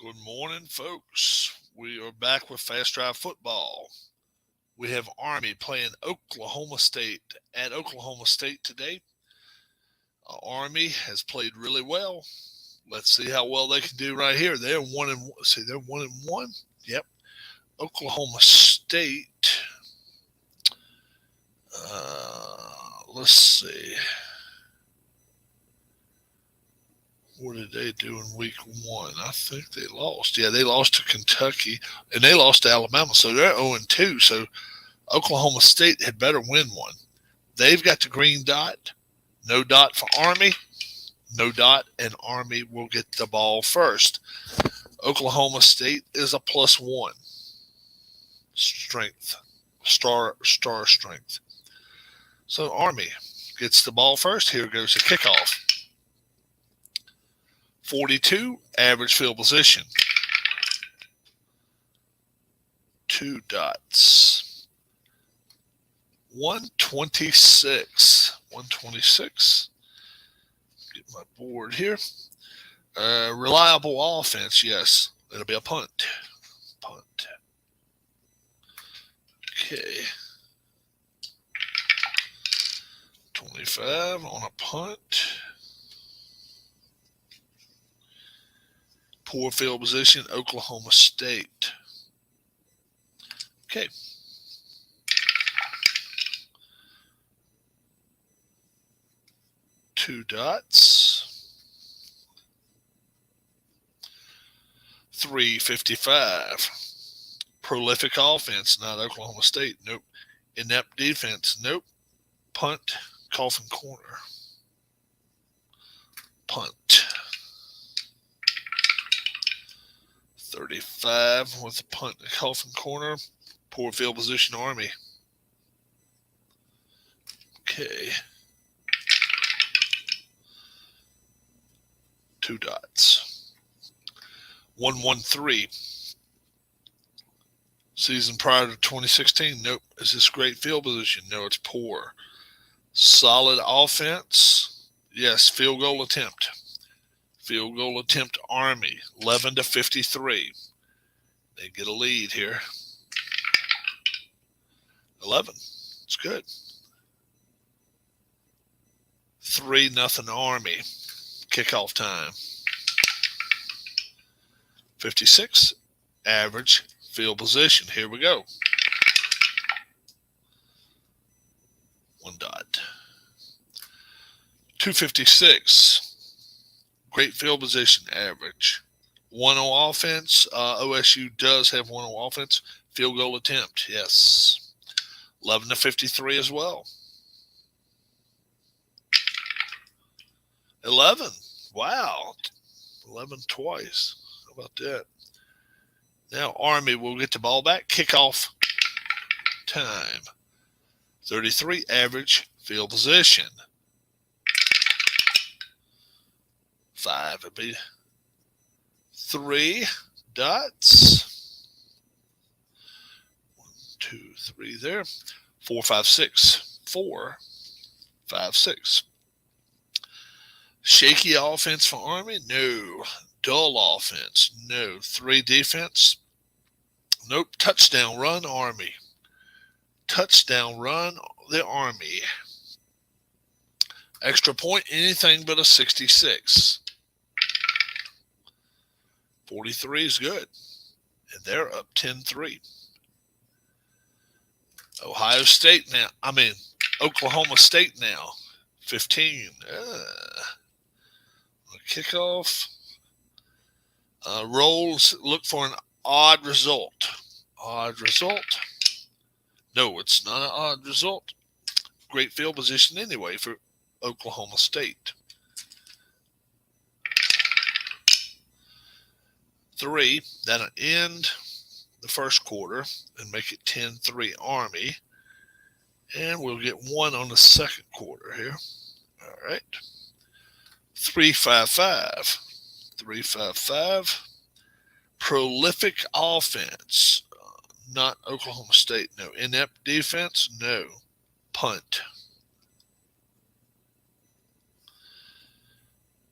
Good morning, folks. We are back with Fast Drive Football. We have Army playing Oklahoma State at Oklahoma State today. Army has played really well. Let's see how well they can do right here. They're 1-1. See, they're 1-1. Yep. Oklahoma State. Let's see. What did they do in week 1? I think they lost. Yeah, they lost to Kentucky, and they lost to Alabama, so they're 0-2. So Oklahoma State had better win one. They've got the green dot. No dot for Army. No dot, and Army will get the ball first. Oklahoma State is a +1 strength, star strength. So Army gets the ball first. Here goes the kickoff. 42, average field position. 2 dots. 126. 126. Get my board here. Reliable offense, yes. It'll be a punt. Punt. Okay. 25 on a punt. Poor field position, Oklahoma State. Okay. Two dots. 355. Prolific offense, not Oklahoma State. Nope. Inept defense. Nope. Punt. Coffin corner. Punt. 35 with a punt in the coffin corner. Poor field position, Army. Okay. 2 dots. 113. Season prior to 2016. Nope. Is this great field position? No, it's poor. Solid offense. Yes, field goal attempt. Field goal attempt, Army, 11-53. They get a lead here. 11. It's good. 3-0 Army. Kickoff time. 56. Average field position. Here we go. 1 dot. 256. Great field position, average. 1-0 offense. OSU does have 1-0 offense. Field goal attempt, yes. 11-53 as well. 11. Wow. 11 twice. How about that? Now Army will get the ball back. Kickoff time. 33, average field position. 5 would be 3 dots. 1, 2, 3 there. 4, 5, 6. 4, 5, 6. Shaky offense for Army? No. Dull offense? No. 3 defense? Nope. Touchdown run, Army. Touchdown run, the Army. Extra point, anything but a 66. 43 is good. And they're up 10-3. Oklahoma State now. 15. Kickoff. Rolls, look for an odd result. Odd result. No, it's not an odd result. Great field position anyway for Oklahoma State. 3. That'll end the first quarter and make it 10-3 Army. And we'll get 1 on the second quarter here. All right. 3-5-5. 3-5-5. Prolific offense. Not Oklahoma State. No. Inept defense. No. Punt.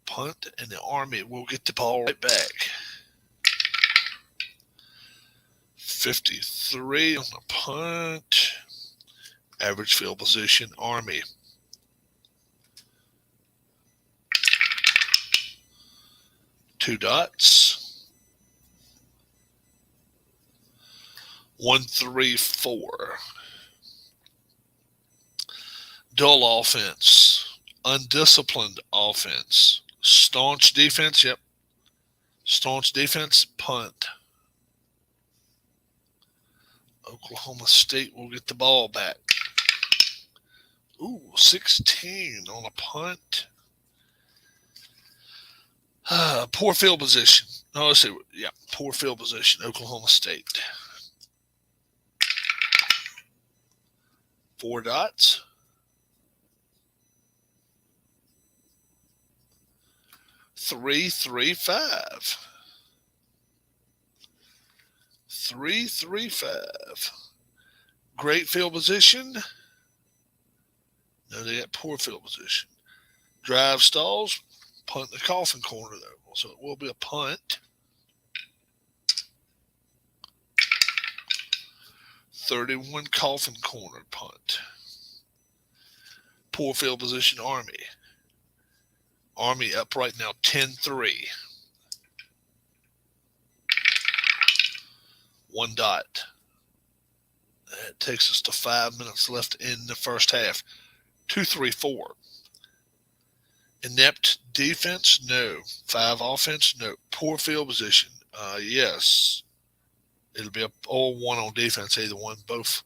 Punt, and the Army will get the ball right back. 53 on the punt. Average field position, Army. Two dots. 1-3-4. Dull offense. Undisciplined offense. Staunch defense. Yep. Staunch defense. Punt. Oklahoma State will get the ball back. Ooh, 16 on a punt. Poor field position. No, let's see. Yeah, poor field position. Oklahoma State. 4 dots. 3-3-5. 3-3-5. Great field position. No, they got poor field position. Drive stalls. Punt in the coffin corner, though. So it will be a punt. 31 coffin corner punt. Poor field position, Army. Army up right now 10-3. 1 dot. That takes us to 5 minutes left in the first half. 2-3-4. Inept defense? No. 5 offense? No. Poor field position? Yes. It'll be all 1 on defense. Either one, both.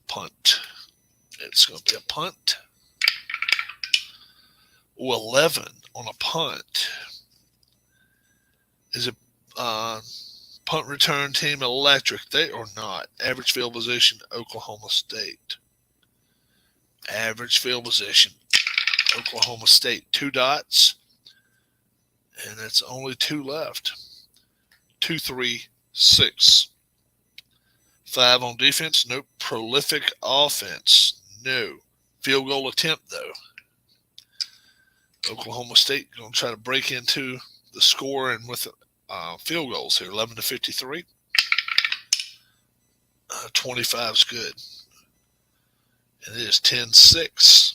Punt. It's going to be a punt. 11 on a punt. Is it punt return team electric? They are not. Average field position, Oklahoma State. Average field position, Oklahoma State. 2 dots. And it's only 2 left. 2-3-6. 5 on defense. No. Prolific offense. No. Field goal attempt, though. Oklahoma State going to try to break into the score and with field goals here. 11-53. 25 is good. And it is 10-6.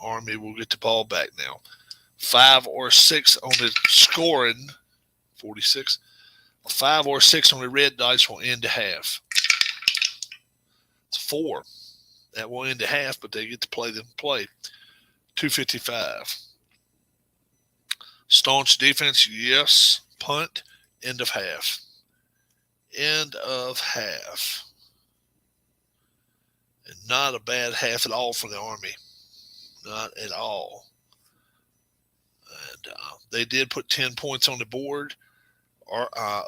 Army will get the ball back now. 5 or 6 on the scoring. 46. 5 or 6 on the red dice will end the half. It's 4. That will end the half, but they get to play them play. 2:55. Staunch defense, yes. Punt. End of half. End of half. And not a bad half at all for the Army. Not at all. And they did put 10 points on the board.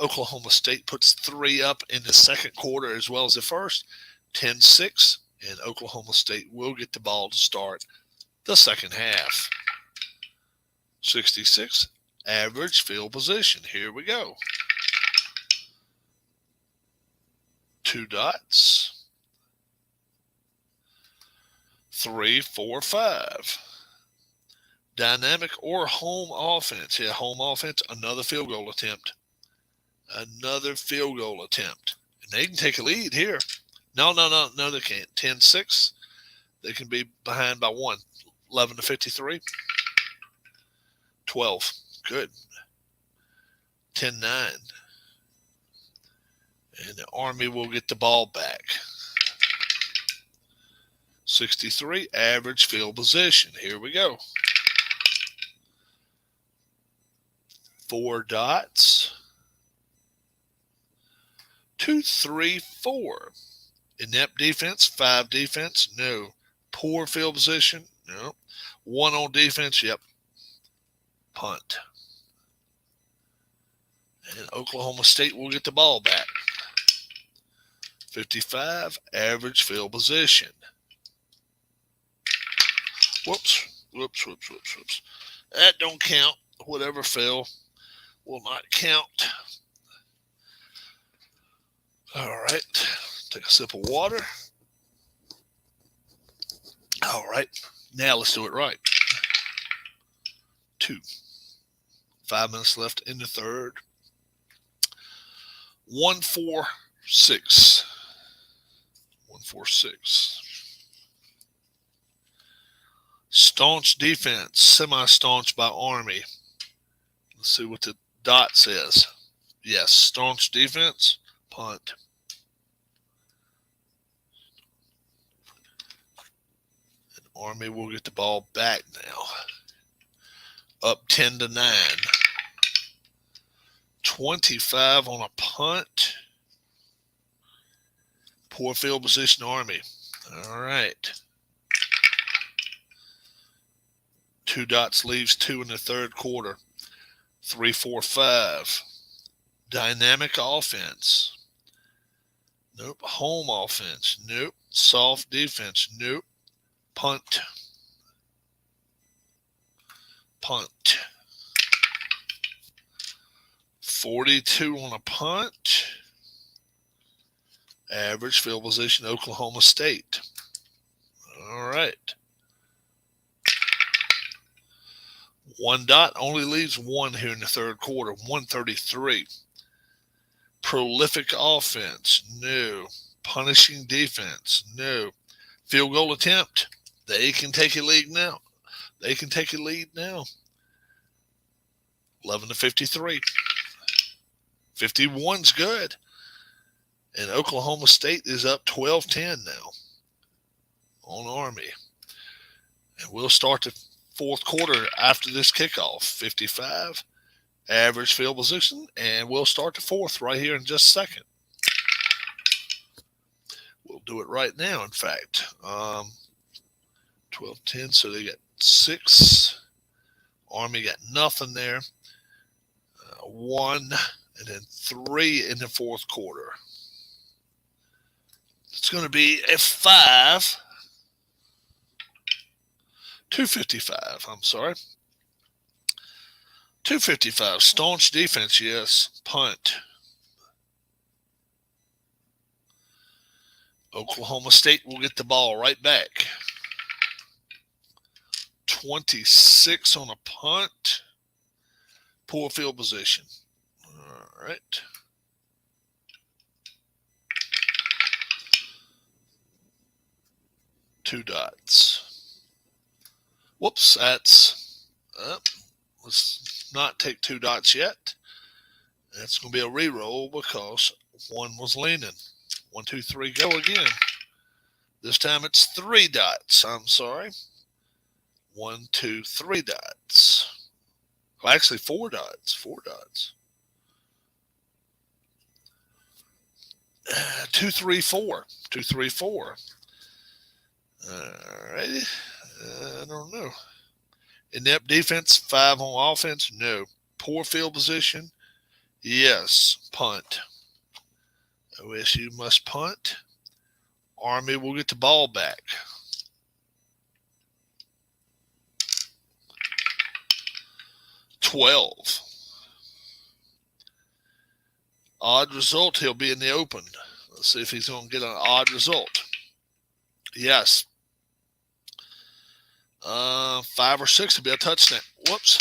Oklahoma State puts 3 up in the second quarter as well as the first. 10-6. And Oklahoma State will get the ball to start the second half. 66. Average field position. Here we go. 2 dots. 3-4-5. Dynamic or home offense. Yeah, home offense. Another field goal attempt. Another field goal attempt. And they can take a lead here. No, they can't. 10-6. They can be behind by 1. 11-53. 12. Good. 10-9. And the Army will get the ball back. 63. Average field position. Here we go. 4 dots. 2-3-4. Inept defense. 5 defense. No. Poor field position. No. 1 on defense. Yep. Punt. And Oklahoma State will get the ball back. 55. Average field position. Whoops. That don't count. Whatever fell will not count. All right. Take a sip of water. All right. Now let's do it right. 2. 5 minutes left in the third. 1-4 6. 146. Staunch defense, semi-staunch by Army. Let's see what the dot says. Yes, staunch defense, punt. And Army will get the ball back now. Up 10-9. 25 on a punt. Poor field position, Army. All right. 2 dots leaves 2 in the third quarter. 3-4-5. Dynamic offense. Nope. Home offense. Nope. Soft defense. Nope. Punt. Punt. 42 on a punt. Average field position, Oklahoma State. All right. 1 dot only leaves 1 here in the third quarter. 133. Prolific offense. No. Punishing defense. No. Field goal attempt. They can take a lead now. 11-53. 51's good. And Oklahoma State is up 12-10 now on Army. And we'll start the fourth quarter after this kickoff. 55, average field position, and we'll start the fourth right here in just a second. We'll do it right now, in fact. 12-10, so they got 6. Army got nothing there. 1, and then 3 in the fourth quarter. It's going to be a 5. 255, I'm sorry. 255, staunch defense, yes. Punt. Oklahoma State will get the ball right back. 26 on a punt. Poor field position. All right. Two dots. Whoops, that's let's not take 2 dots yet. That's going to be a re-roll because 1 was leaning. 1, 2, 3, go again. This time it's 3 dots. I'm sorry. 1, 2, 3 dots. Well, actually 4 dots. 4 dots. 2, 3, 4. 2, 3, 4. All righty. I don't know. Inept defense, 5 on offense, no. Poor field position, yes. Punt. OSU must punt. Army will get the ball back. $12. Odd result, he'll be in the open. Let's see if he's going to get an odd result. Yes. 5 or 6 will be a touchdown. Whoops.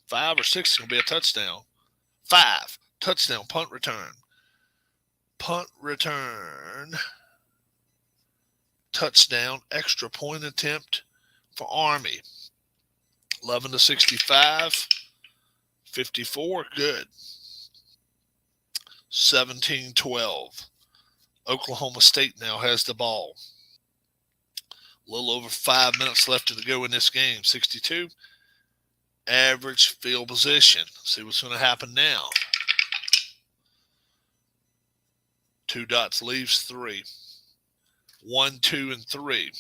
5 or 6 will be a touchdown. 5. Touchdown. Punt return. Punt return. Touchdown. Extra point attempt for Army. 11-65. 54. Good. 17-12. Oklahoma State now has the ball. A little over 5 minutes left to go in this game. 62. Average field position. See what's going to happen now. 2 dots leaves 3. 1, 2, and 3.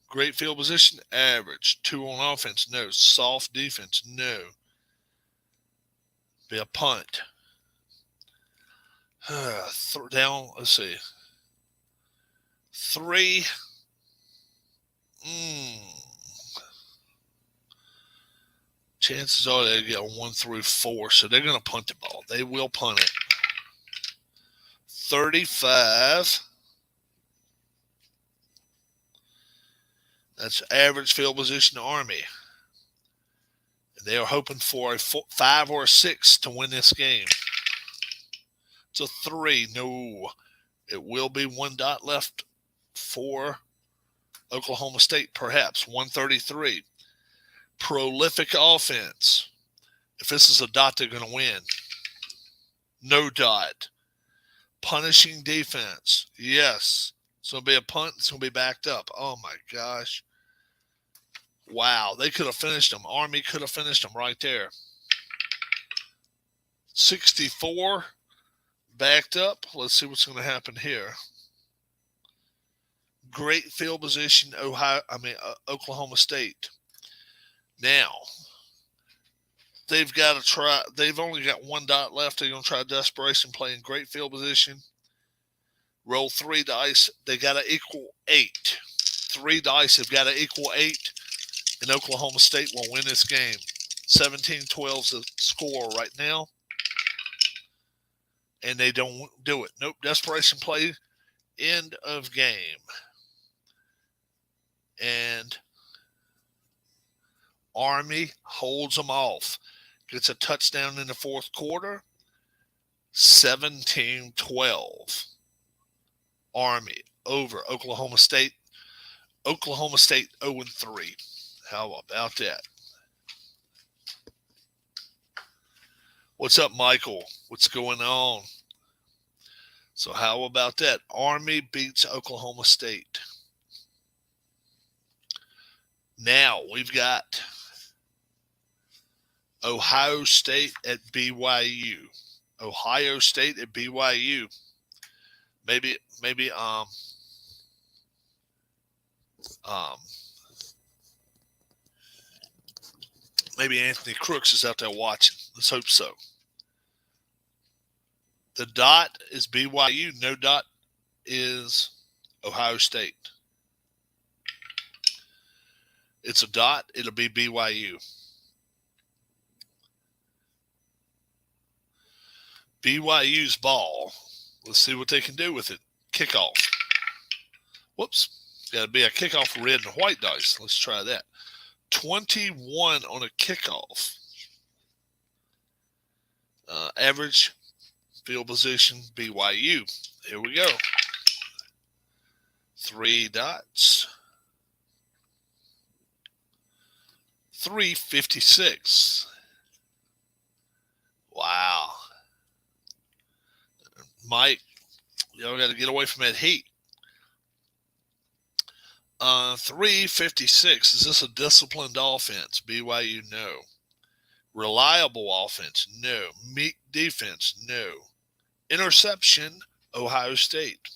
Great field position. Average. 2 on offense. No. Soft defense. No. Be a punt. Down. Let's see. 3. Chances are they get 1 through 4, so they're going to punt the ball. They will punt it. 35. That's average field position Army. And they are hoping for a 5 or a 6 to win this game. It's a 3. No, it will be 1 dot left for Oklahoma State, perhaps. 133. Prolific offense. If this is a dot, they're going to win. No dot. Punishing defense. Yes. It's going to be a punt. It's going to be backed up. Oh, my gosh. Wow. They could have finished them. Army could have finished them right there. 64. Backed up. Let's see what's going to happen here. Great field position, Oklahoma State. Now, they've got to try. They've only got 1 dot left. They're going to try desperation play in great field position. Roll 3 dice. They got to equal 8. 3 dice have got to equal 8, and Oklahoma State will win this game. 17-12 is the score right now, and they don't do it. Nope, desperation play, end of game. And Army holds them off. Gets a touchdown in the fourth quarter. 17-12. Army over Oklahoma State. Oklahoma State 0-3. How about that? What's up, Michael? What's going on? So how about that? Army beats Oklahoma State. Now we've got Ohio State at BYU. Ohio State at BYU. Maybe Anthony Crooks is out there watching. Let's hope so. The dot is BYU. No dot is Ohio State. It's a dot. It'll be BYU. BYU's ball. Let's see what they can do with it. Kickoff. Whoops. Got to be a kickoff red and white dice. Let's try that. 21 on a kickoff. Average field position, BYU. Here we go. 3 dots. 356. Wow. Mike, y'all got to get away from that heat. 356. Is this a disciplined offense? BYU, no. Reliable offense? No. Meek defense? No. Interception? Ohio State.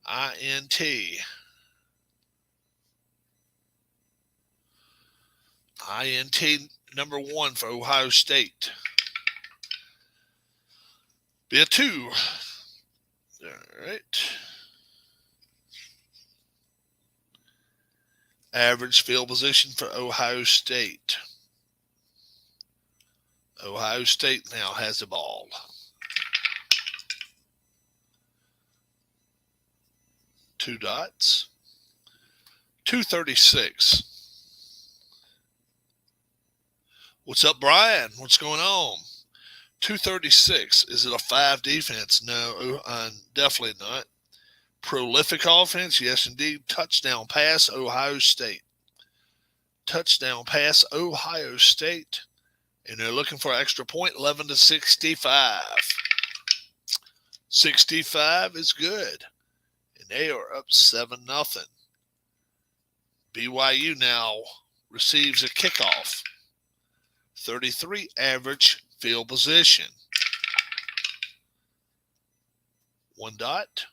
INT. INT number 1 for Ohio State. Be a 2. All right. Average field position for Ohio State. Ohio State now has the ball. Two dots. 236. What's up, Brian? What's going on? 236. Is it a 5 defense? No, definitely not. Prolific offense? Yes, indeed. Touchdown pass, Ohio State. Touchdown pass, Ohio State. And they're looking for an extra point, 11-65. 65 is good. And they are up 7-0. BYU now receives a kickoff. 33 average field position. 1 dot.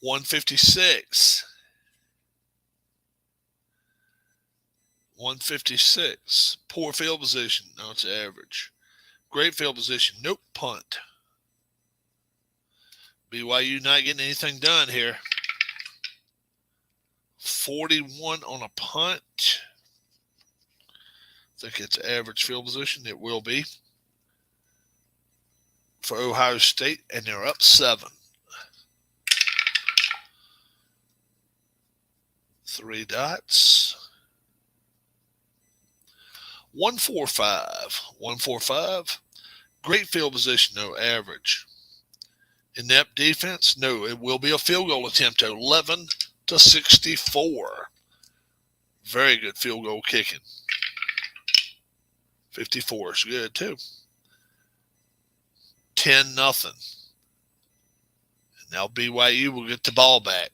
156. 156. Poor field position. No, it's average. Great field position. Nope. Punt. BYU not getting anything done here. 41 on a punt. I think it's average field position. It will be for Ohio State, and they're up 7. 3 dots. 145. 145. Great field position, no. Average. Inept defense, no. It will be a field goal attempt, 11-64. Very good field goal kicking. 54 is good too. 10-0. Now BYU will get the ball back.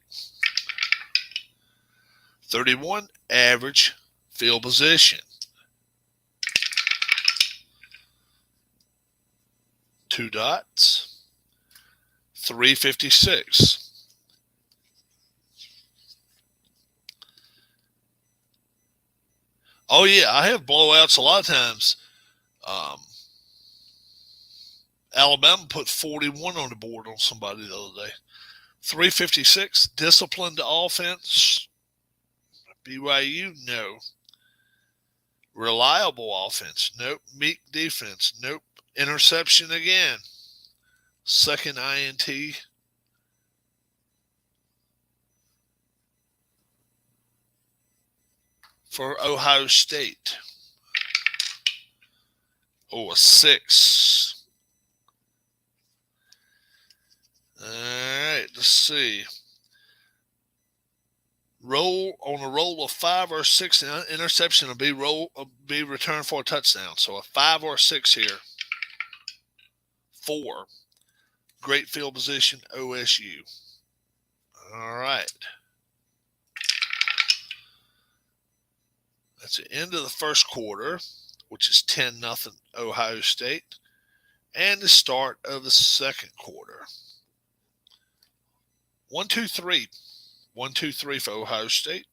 31, average field position. 2 dots. 356. Oh yeah, I have blowouts a lot of times. Alabama put 41 on the board on somebody the other day. 356, disciplined offense. BYU, no. Reliable offense, nope. Meek defense, nope. Interception again. Second INT. For Ohio State. Oh, a 6. All right, let's see. Roll on a roll of 5 or 6, interception will be returned for a touchdown. So a 5 or a 6 here. 4. Great field position, OSU. All right. That's the end of the first quarter, which is 10-0 Ohio State, and the start of the second quarter. 1-2-3. 1-2-3 for Ohio State.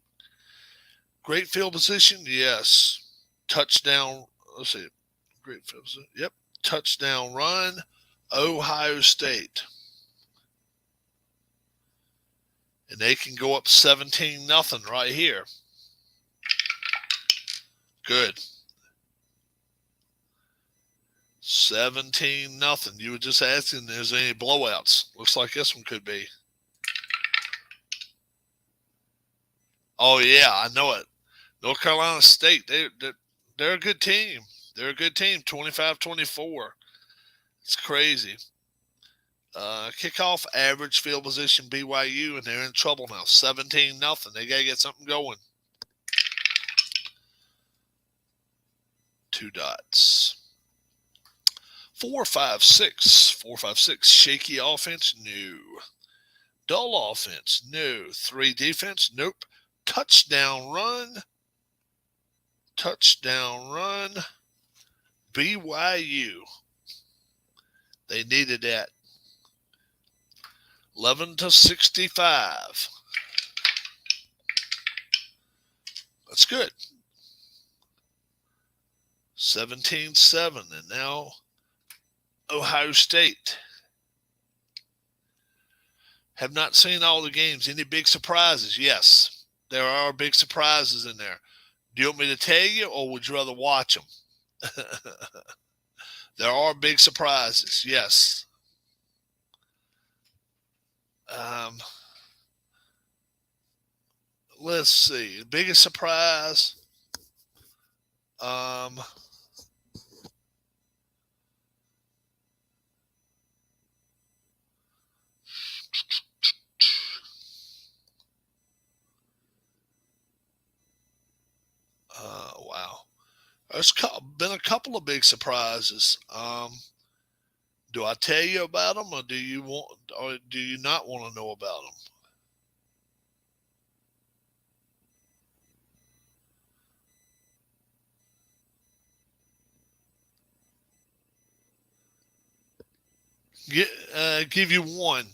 Great field position, yes. Touchdown. Let's see. Great field position. Yep. Touchdown run. Ohio State. And they can go up 17-0 right here. Good. 17-0. You were just asking if there's any blowouts. Looks like this one could be. Oh, yeah, I know it. North Carolina State, they're a good team. They're a good team, 25-24. It's crazy. Kickoff, average field position, BYU, and they're in trouble now. 17-0. They got to get something going. 2 dots. 4-5-6. 4-5-6. Shaky offense? No. Dull offense? No. 3 defense? Nope. Touchdown run. Touchdown run. BYU. They needed that. 11-65. That's good. 17-7. And now Ohio State. Have not seen all the games. Any big surprises? Yes. There are big surprises in there. Do you want me to tell you, or would you rather watch them? There are big surprises, yes. Let's see. The biggest surprise. Wow. There's been a couple of big surprises. Do I tell you about them, or do you not want to know about them? Give you one.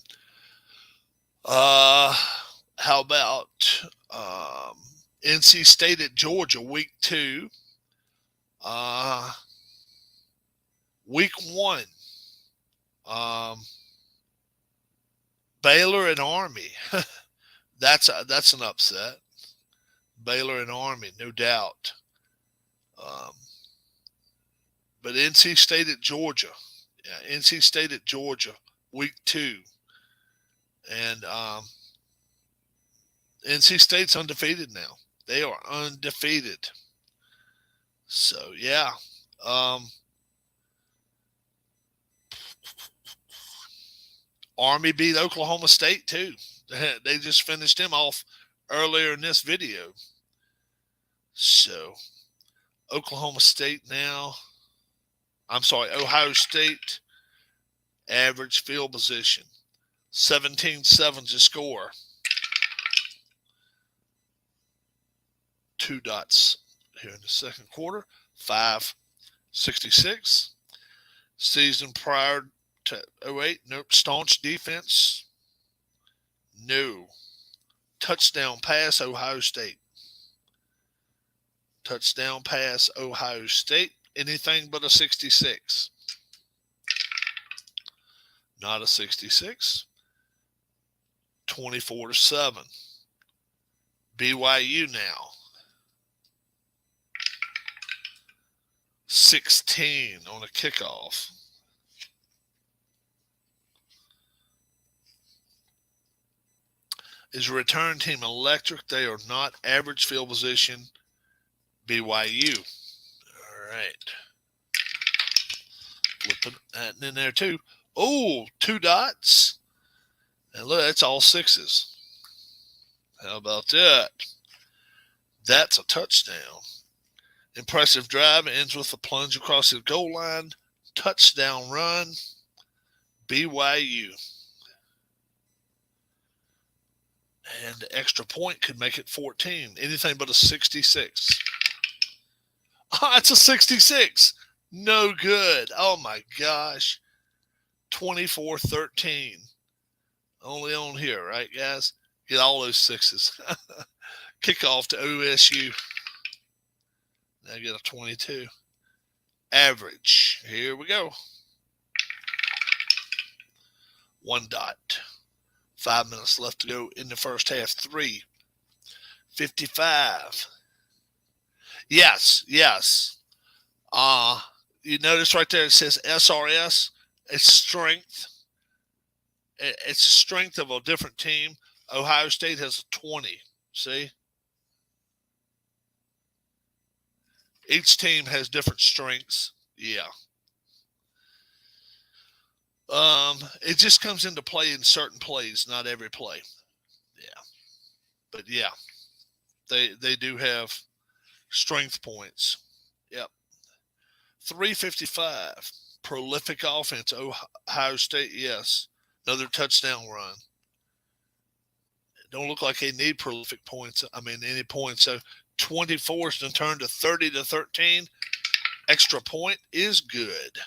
How about NC State at Georgia, week 2. Week 1. Baylor and Army. That's an upset. Baylor and Army, no doubt. But NC State at Georgia. Yeah, NC State at Georgia, week 2. And NC State's undefeated now. They are undefeated. So, yeah. Army beat Oklahoma State too. They just finished them off earlier in this video. So Oklahoma State now, Ohio State average field position. 17-7 to score. 2 dots here in the second quarter. 5-66. Season prior to 08, nope. Staunch defense. No. Touchdown pass, Ohio State. Touchdown pass, Ohio State. Anything but a 66. Not a 66. 24-7. BYU now. 16 on a kickoff. Is a return team electric? They are not. Average field position, BYU. All right. Flipping that in there too. Oh, 2 dots. And look, that's all 6s. How about that? That's a touchdown. Impressive drive. Ends with a plunge across the goal line. Touchdown run. BYU. And the extra point could make it 14. Anything but a 66. Oh, it's a 66. No good. Oh, my gosh. 24-13. Only on here, right, guys? Get all those 6s. Kickoff to OSU. Now get a 22. Average. Here we go. 1 dot. 5 minutes left to go in the first half. 3:55. Yes. You notice right there it says SRS. It's strength. It's the strength of a different team. Ohio State has a 20. See? Each team has different strengths. Yeah. It just comes into play in certain plays, not every play. Yeah. But yeah, they do have strength points. Yep. 3:55. Prolific offense. Ohio State, yes. Another touchdown run. It don't look like they need prolific points. Any points. So 24 is going to turn to 30-13. Extra point is good.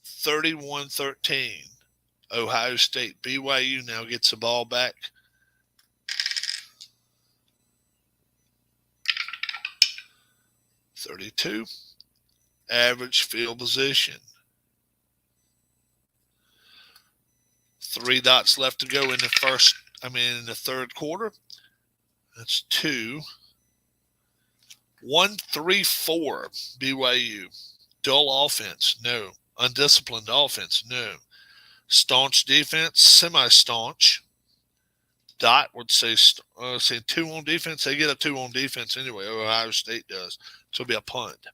31-13. Ohio State. BYU now gets the ball back. .32. Average field position. 3 dots left to go in the third quarter. That's 2. 1-3-4. BYU. Dull offense? No. Undisciplined offense? No. Staunch defense? Semi-staunch. Dot would say 2 on defense. They get a 2 on defense anyway. Ohio State does. So it'll be a punt.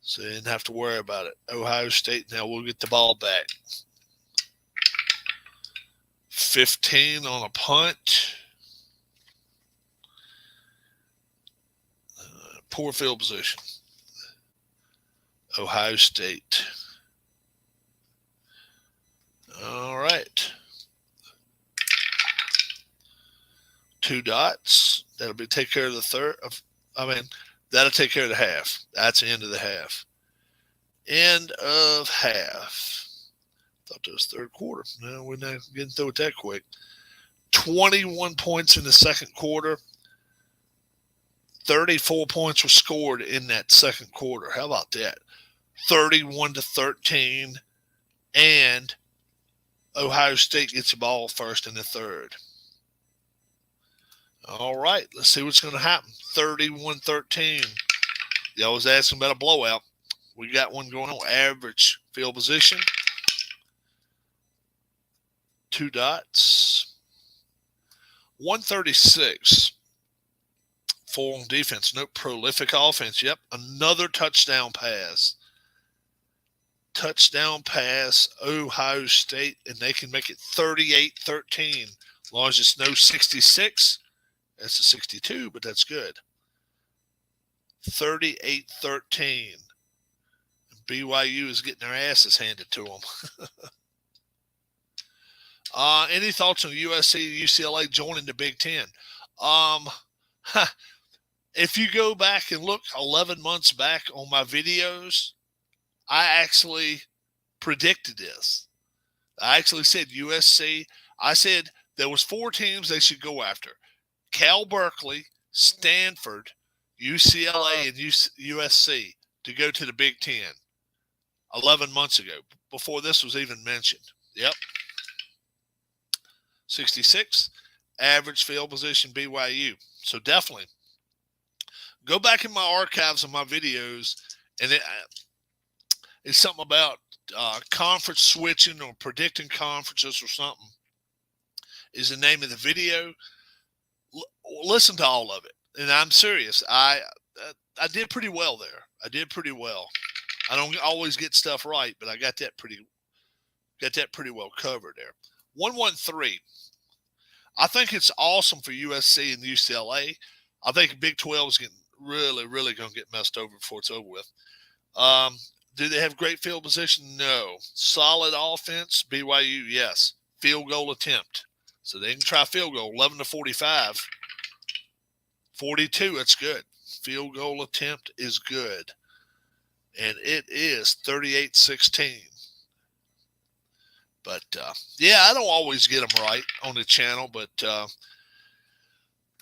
So you didn't have to worry about it. Ohio State now will get the ball back. 15 on a punt. Poor field position. Ohio State. All right. 2 dots. That'll take care of the third. That'll take care of the half. That's the end of the half. End of half. Thought that was third quarter. No, we're not getting through it that quick. 21 points in the second quarter. 34 points were scored in that second quarter. How about that? 31-13. And Ohio State gets the ball first in the third. All right, let's see what's going to happen. 31-13. Y'all was asking about a blowout. We got one going on. Average field position. 2 dots. 136. 4 on defense. No prolific offense. Yep, another touchdown pass. touchdown pass, Ohio State, and they can make it 38-13. As long as it's no 66, that's a 62, but that's good. 38-13. BYU is getting their asses handed to them. Any thoughts on USC, UCLA joining the Big Ten? If you go back and look 11 months back on my videos, I actually predicted this. I actually said USC. I said there was 4 teams they should go after. Cal Berkeley, Stanford, UCLA, and USC to go to the Big Ten 11 months ago, before this was even mentioned. Yep. 66, average field position BYU. So definitely go back in my archives of my videos, and it's something about conference switching or predicting conferences or something is the name of the video. Listen to all of it, and I'm serious. I did pretty well there. I did pretty well. I don't always get stuff right, but I got that pretty well covered there. 113. I think it's awesome for USC and UCLA. I think Big 12 is getting really going to get messed over before it's over with. Do they have great field position? No. Solid offense? BYU, yes. Field goal attempt. So they can try field goal. 11-45. 42, that's good. Field goal attempt is good. And it is 38-16. But, yeah, I don't always get them right on the channel, but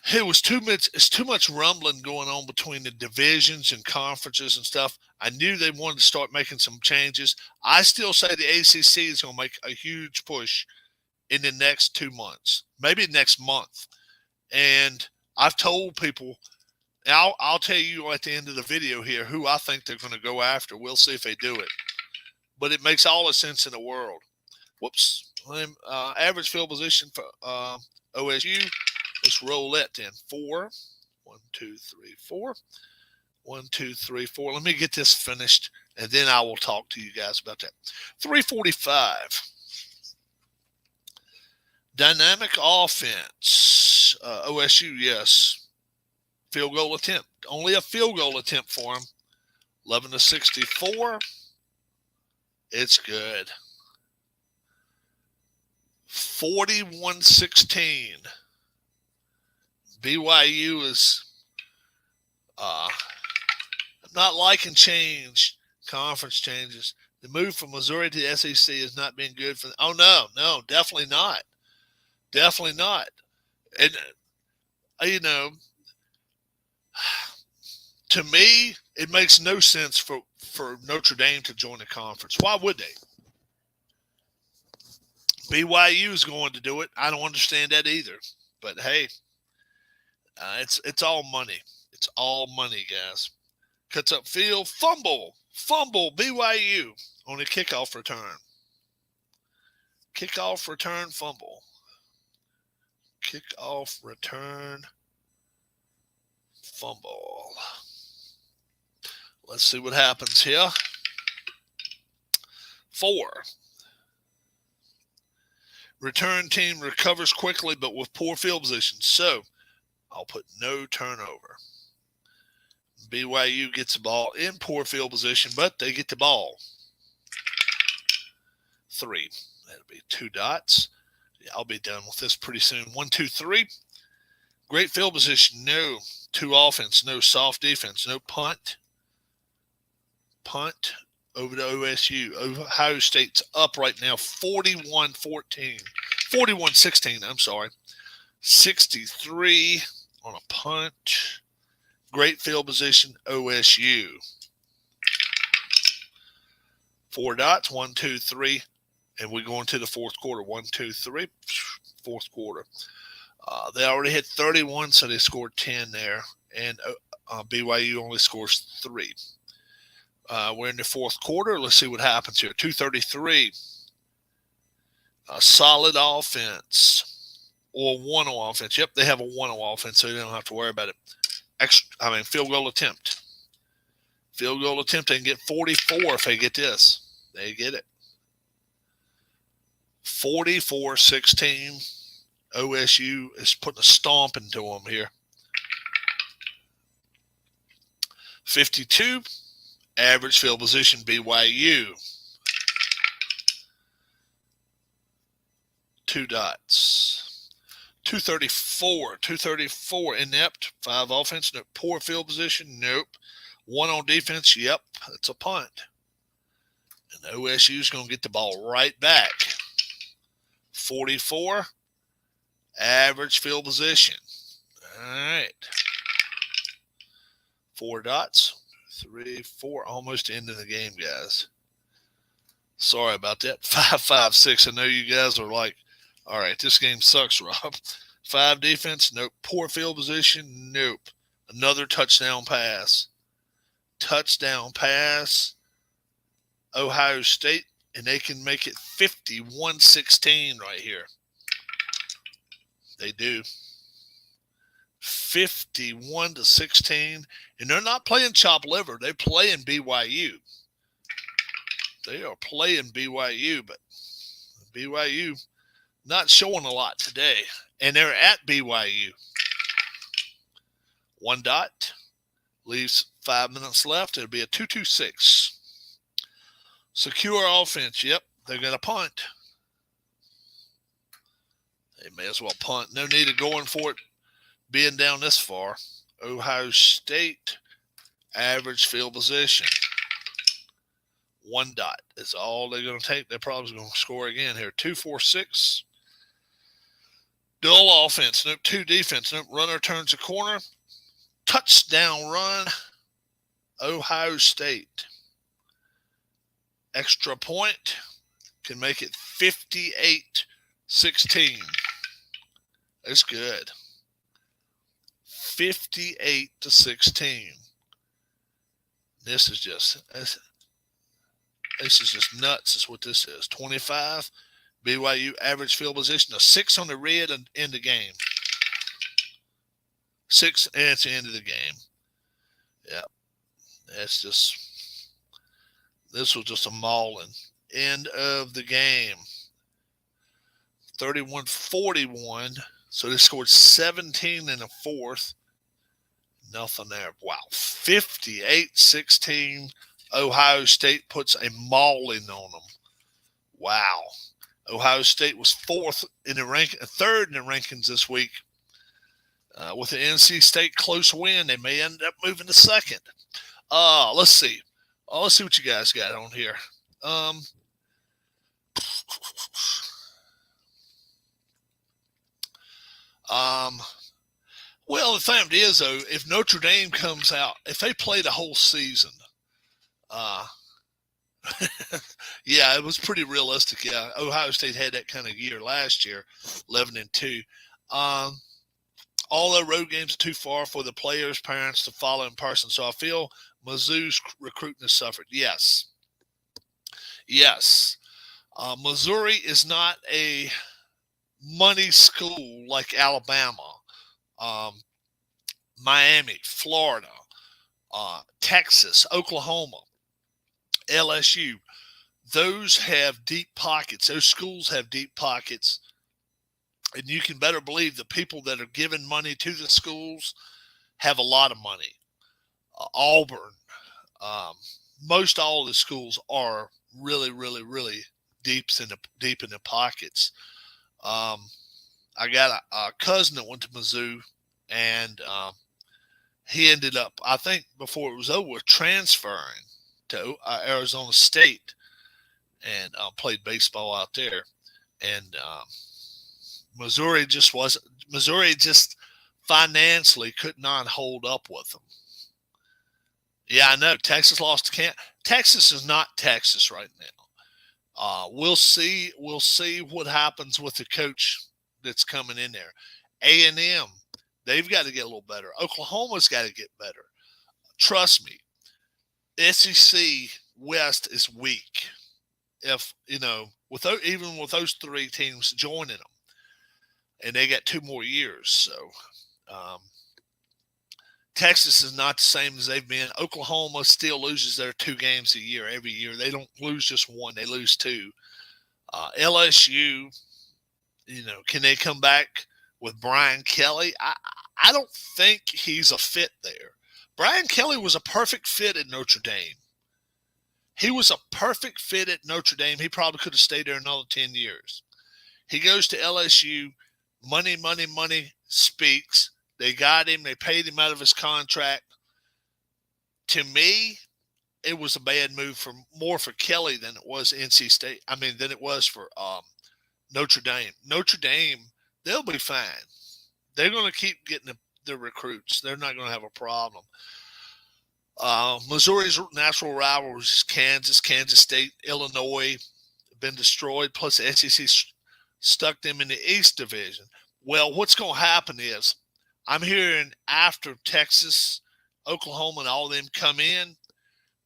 it's too much rumbling going on between the divisions and conferences and stuff. I knew they wanted to start making some changes. I still say the ACC is going to make a huge push in the next 2 months, maybe next month. And I've told people, I'll tell you at the end of the video here who I think they're going to go after. We'll see if they do it. But it makes all the sense in the world. Whoops. Average field position for OSU. Let's roll that then. 4. 1, 2, 3, 4. 1, 2, 3, 4. Let me get this finished, and then I will talk to you guys about that. 345. Dynamic offense. OSU, yes. Field goal attempt. Only a field goal attempt for them. 11-64. It's good. 41-16. BYU is I'm not liking conference changes. The move from Missouri to the SEC has not been good for them. Oh, no, definitely not. Definitely not. And, to me, it makes no sense for Notre Dame to join the conference. Why would they? BYU is going to do it. I don't understand that either. But, hey, it's all money. It's all money, guys. Cuts up field, fumble, BYU on a kickoff return. Kickoff return, fumble. Kickoff return, fumble. Let's see what happens here. 4. Return team recovers quickly, but with poor field position. So I'll put no turnover. BYU gets the ball in poor field position, but they get the ball. 3. That'll be 2 dots. Yeah, I'll be done with this pretty soon. 1, 2, 3. Great field position. No. 2 offense. No soft defense. No punt. Punt over to OSU. Ohio State's up right now 41-14. 41-16, I'm sorry. 63 on a punt. Great field position, OSU. 4 dots, 1, 2, 3. And we go into the fourth quarter. 1, 2, 3. Fourth quarter. They already hit 31, so they scored 10 there. And BYU only scores 3. We're in the fourth quarter. Let's see what happens here. 2:33. Solid offense. Or 1-0 offense. Yep, they have a 1-0 offense, so you don't have to worry about it. Field goal attempt. Field goal attempt. They can get 44 if they get this. They get it. 44-16. OSU is putting a stomp into them here. 52. Average field position, BYU. 2 dots. 234. 234 inept. 5 offense. No. Poor field position. Nope. 1 on defense. Yep. It's a punt. And OSU is going to get the ball right back. 44. Average field position. All right. 4 dots. 3, 4. Almost end of the game, guys. Sorry about that. 5-5-6. I know you guys are like, all right, this game sucks, Rob. 5 defense. Nope. Poor field position. Nope. Another touchdown pass. Touchdown pass. Ohio State, and they can make it 51-16 right here. They do. 51-16, and they're not playing chop liver. They're playing BYU. They are playing BYU, but BYU not showing a lot today, and they're at BYU. 1 dot. Leaves 5 minutes left. It'll be a 2-2-6. Secure offense. Yep, they're going to punt. They may as well punt. No need of going for it being down this far. Ohio State, average field position. 1 dot is all they're going to take. They're probably going to score again here. 2-4-6. Dual offense. Nope. 2 defense. Nope. Runner turns the corner. Touchdown run. Ohio State. Extra point can make it 58-16. That's good. 58-16. This is just nuts. Is what this is. 25. BYU average field position of 6 on the red and end the game. 6, and it's the end of the game. Yep. That's just. This was just a mauling. End of the game. 31-41. So they scored 17 in the fourth. Nothing there. Wow. 58-16. Ohio State puts a mauling on them. Wow. Ohio State was 4th in the rank, 3rd in the rankings this week. With the NC State close win, they may end up moving to 2nd. Let's see. Let's see what you guys got on here. Well, the thing is, though, if Notre Dame comes out, if they play the whole season, yeah, it was pretty realistic. Yeah, Ohio State had that kind of year last year, 11-2. All their road games are too far for the players' parents to follow in person. So I feel Mizzou's recruiting has suffered. Yes. Missouri is not a money school like Alabama, Miami, Florida, Texas, Oklahoma, LSU. Those have deep pockets. Those schools have deep pockets. And you can better believe the people that are giving money to the schools have a lot of money. Auburn, most all of the schools are really, really, really deep in the pockets. I got a cousin that went to Mizzou, and he ended up, I think, before it was over, transferring to Arizona State and played baseball out there. And Missouri just financially could not hold up with them. Yeah, I know. Texas lost to Kansas. Texas is not Texas right now. We'll see what happens with the coach that's coming in there. A&M, they've got to get a little better. Oklahoma's got to get better. Trust me, SEC West is weak. If even with those 3 teams joining them. And they got 2 more years. So, Texas is not the same as they've been. Oklahoma still loses their 2 games a year every year. They don't lose just one; they lose 2. LSU, can they come back with Brian Kelly? I don't think he's a fit there. Brian Kelly was a perfect fit at Notre Dame. He was a perfect fit at Notre Dame. He probably could have stayed there another 10 years. He goes to LSU. Money, money, money speaks. They got him. They paid him out of his contract. To me, it was a bad move more for Kelly than it was NC State. Than it was for Notre Dame. Notre Dame, they'll be fine. They're going to keep getting the recruits. They're not going to have a problem. Missouri's natural rivals is Kansas State, Illinois, been destroyed. Plus, the SEC stuck them in the East Division. Well, what's going to happen is I'm hearing after Texas, Oklahoma, and all of them come in,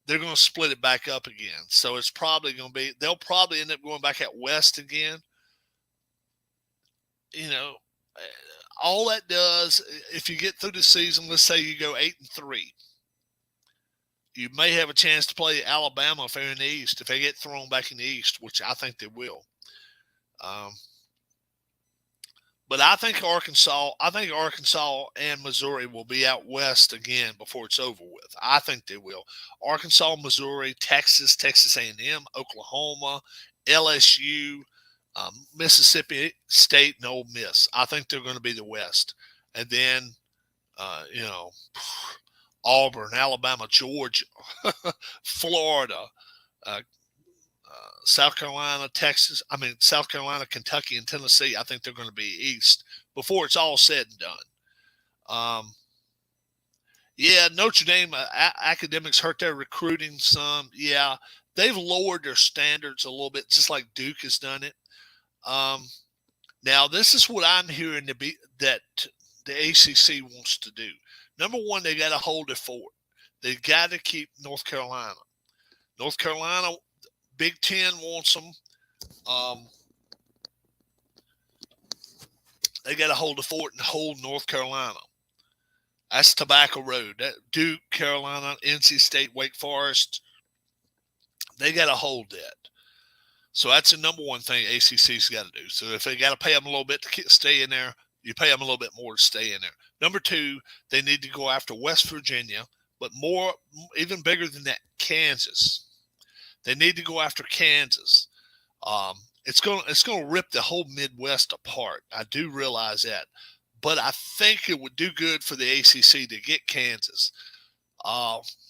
they're going to split it back up again. So it's probably going to be – they'll probably end up going back out west again. All that does, if you get through the season, let's say you go 8-3, you may have a chance to play Alabama if they're in the East, if they get thrown back in the East, which I think they will. But I think Arkansas and Missouri will be out west again before it's over with. I think they will. Arkansas, Missouri, Texas A&M, Oklahoma, LSU, Mississippi State, and Ole Miss. I think they're going to be the West. And then, Auburn, Alabama, Georgia, Florida, South Carolina, Kentucky, and Tennessee. I think they're going to be East before it's all said and done. Notre Dame academics hurt their recruiting some. Yeah, they've lowered their standards a little bit, just like Duke has done it. Now, this is what I'm hearing that the ACC wants to do. Number one, they got to hold their fort. They got to keep North Carolina. North Carolina, Big Ten wants them. They got to hold the fort and hold North Carolina. That's Tobacco Road. That Duke, Carolina, NC State, Wake Forest, they got to hold that. So that's the number one thing ACC's got to do. So if they got to pay them a little bit to stay in there, you pay them a little bit more to stay in there. Number two, they need to go after West Virginia, but more, even bigger than that, Kansas. They need to go after Kansas. It's going to rip the whole Midwest apart. I do realize that, but I think it would do good for the ACC to get Kansas.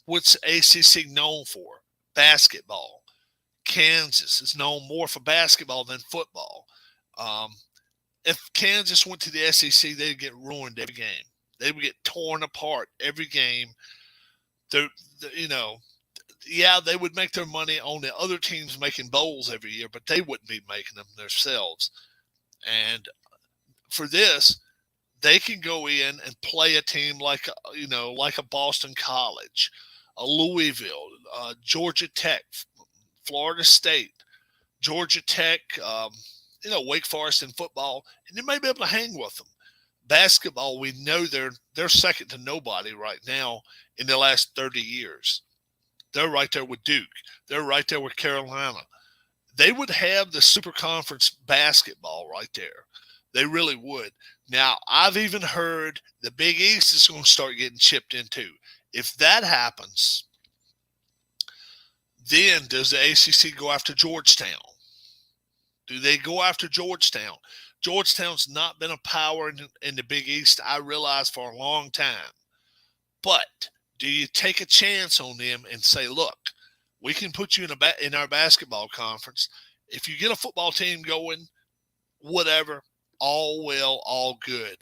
What's ACC known for? Basketball. Kansas is known more for basketball than football. If Kansas went to the SEC, they'd get ruined every game. They would get torn apart every game. They would make their money on the other teams making bowls every year, but they wouldn't be making them themselves. And for this, they can go in and play a team like a Boston College, a Louisville, Georgia Tech, Florida State, Georgia Tech, Wake Forest in football, and you may be able to hang with them. Basketball, we know they're second to nobody right now in the last 30 years. They're right there with Duke. They're right there with Carolina. They would have the Super Conference basketball right there. They really would. Now, I've even heard the Big East is going to start getting chipped into. If that happens, then does the ACC go after Georgetown? Do they go after Georgetown? Georgetown's not been a power in the Big East, I realize, for a long time. But do you take a chance on them and say, look, we can put you in our basketball conference. If you get a football team going, whatever, all well, all good.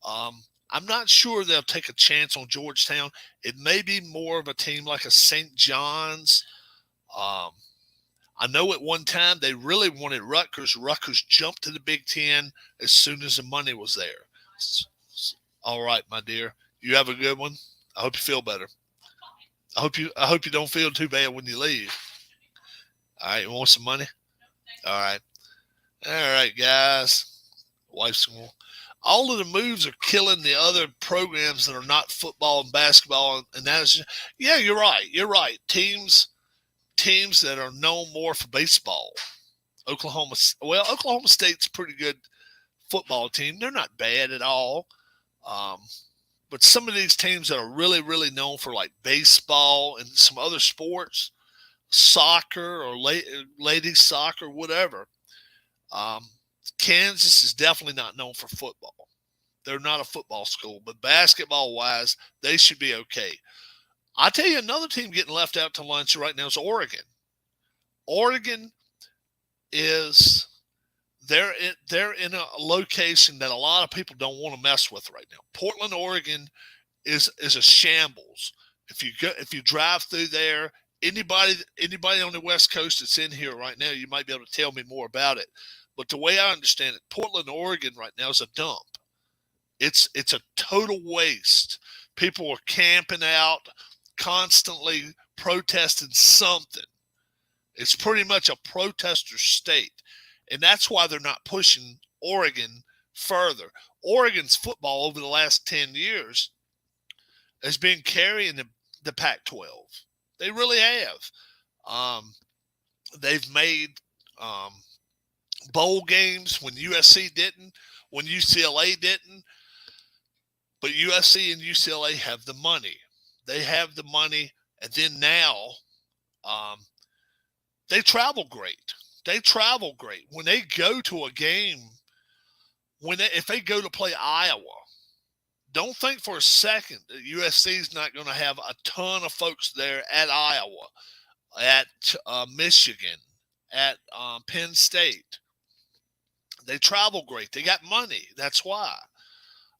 I'm not sure they'll take a chance on Georgetown. It may be more of a team like a St. John's. I know at one time they really wanted Rutgers. Rutgers jumped to the Big Ten as soon as the money was there. All right, my dear. You have a good one. I hope you feel better. I hope you don't feel too bad when you leave. All right, you want some money? All right, guys. Wife's going. all of the moves are killing the other programs that are not football and basketball, and that is, yeah, you're right. You're right. Teams that are known more for baseball. Oklahoma State's a pretty good football team. They're not bad at all. Um, but some of these teams that are really, really known for like baseball and some other sports, soccer or ladies soccer, whatever. Um, Kansas is definitely not known for football. They're not a football school, but basketball wise, they should be okay. I tell you, another team getting left out to lunch right now is Oregon. Oregon is they're in a location that a lot of people don't want to mess with right now. Portland, Oregon is a shambles. If you drive through there, anybody on the West Coast that's in here right now, you might be able to tell me more about it. But the way I understand it, Portland, Oregon right now is a dump. It's a total waste. People are camping out, constantly protesting something. It's pretty much a protester state. And that's why they're not pushing Oregon further. Oregon's football over the last 10 years has been carrying the Pac-12. They really have. They've made bowl games when USC didn't, when UCLA didn't. But USC and UCLA have the money. They have the money. And then now they travel great. They travel great. When they go to a game, if they go to play Iowa, don't think for a second that USC is not going to have a ton of folks there at Iowa, at Michigan, at Penn State. They travel great. They got money. That's why.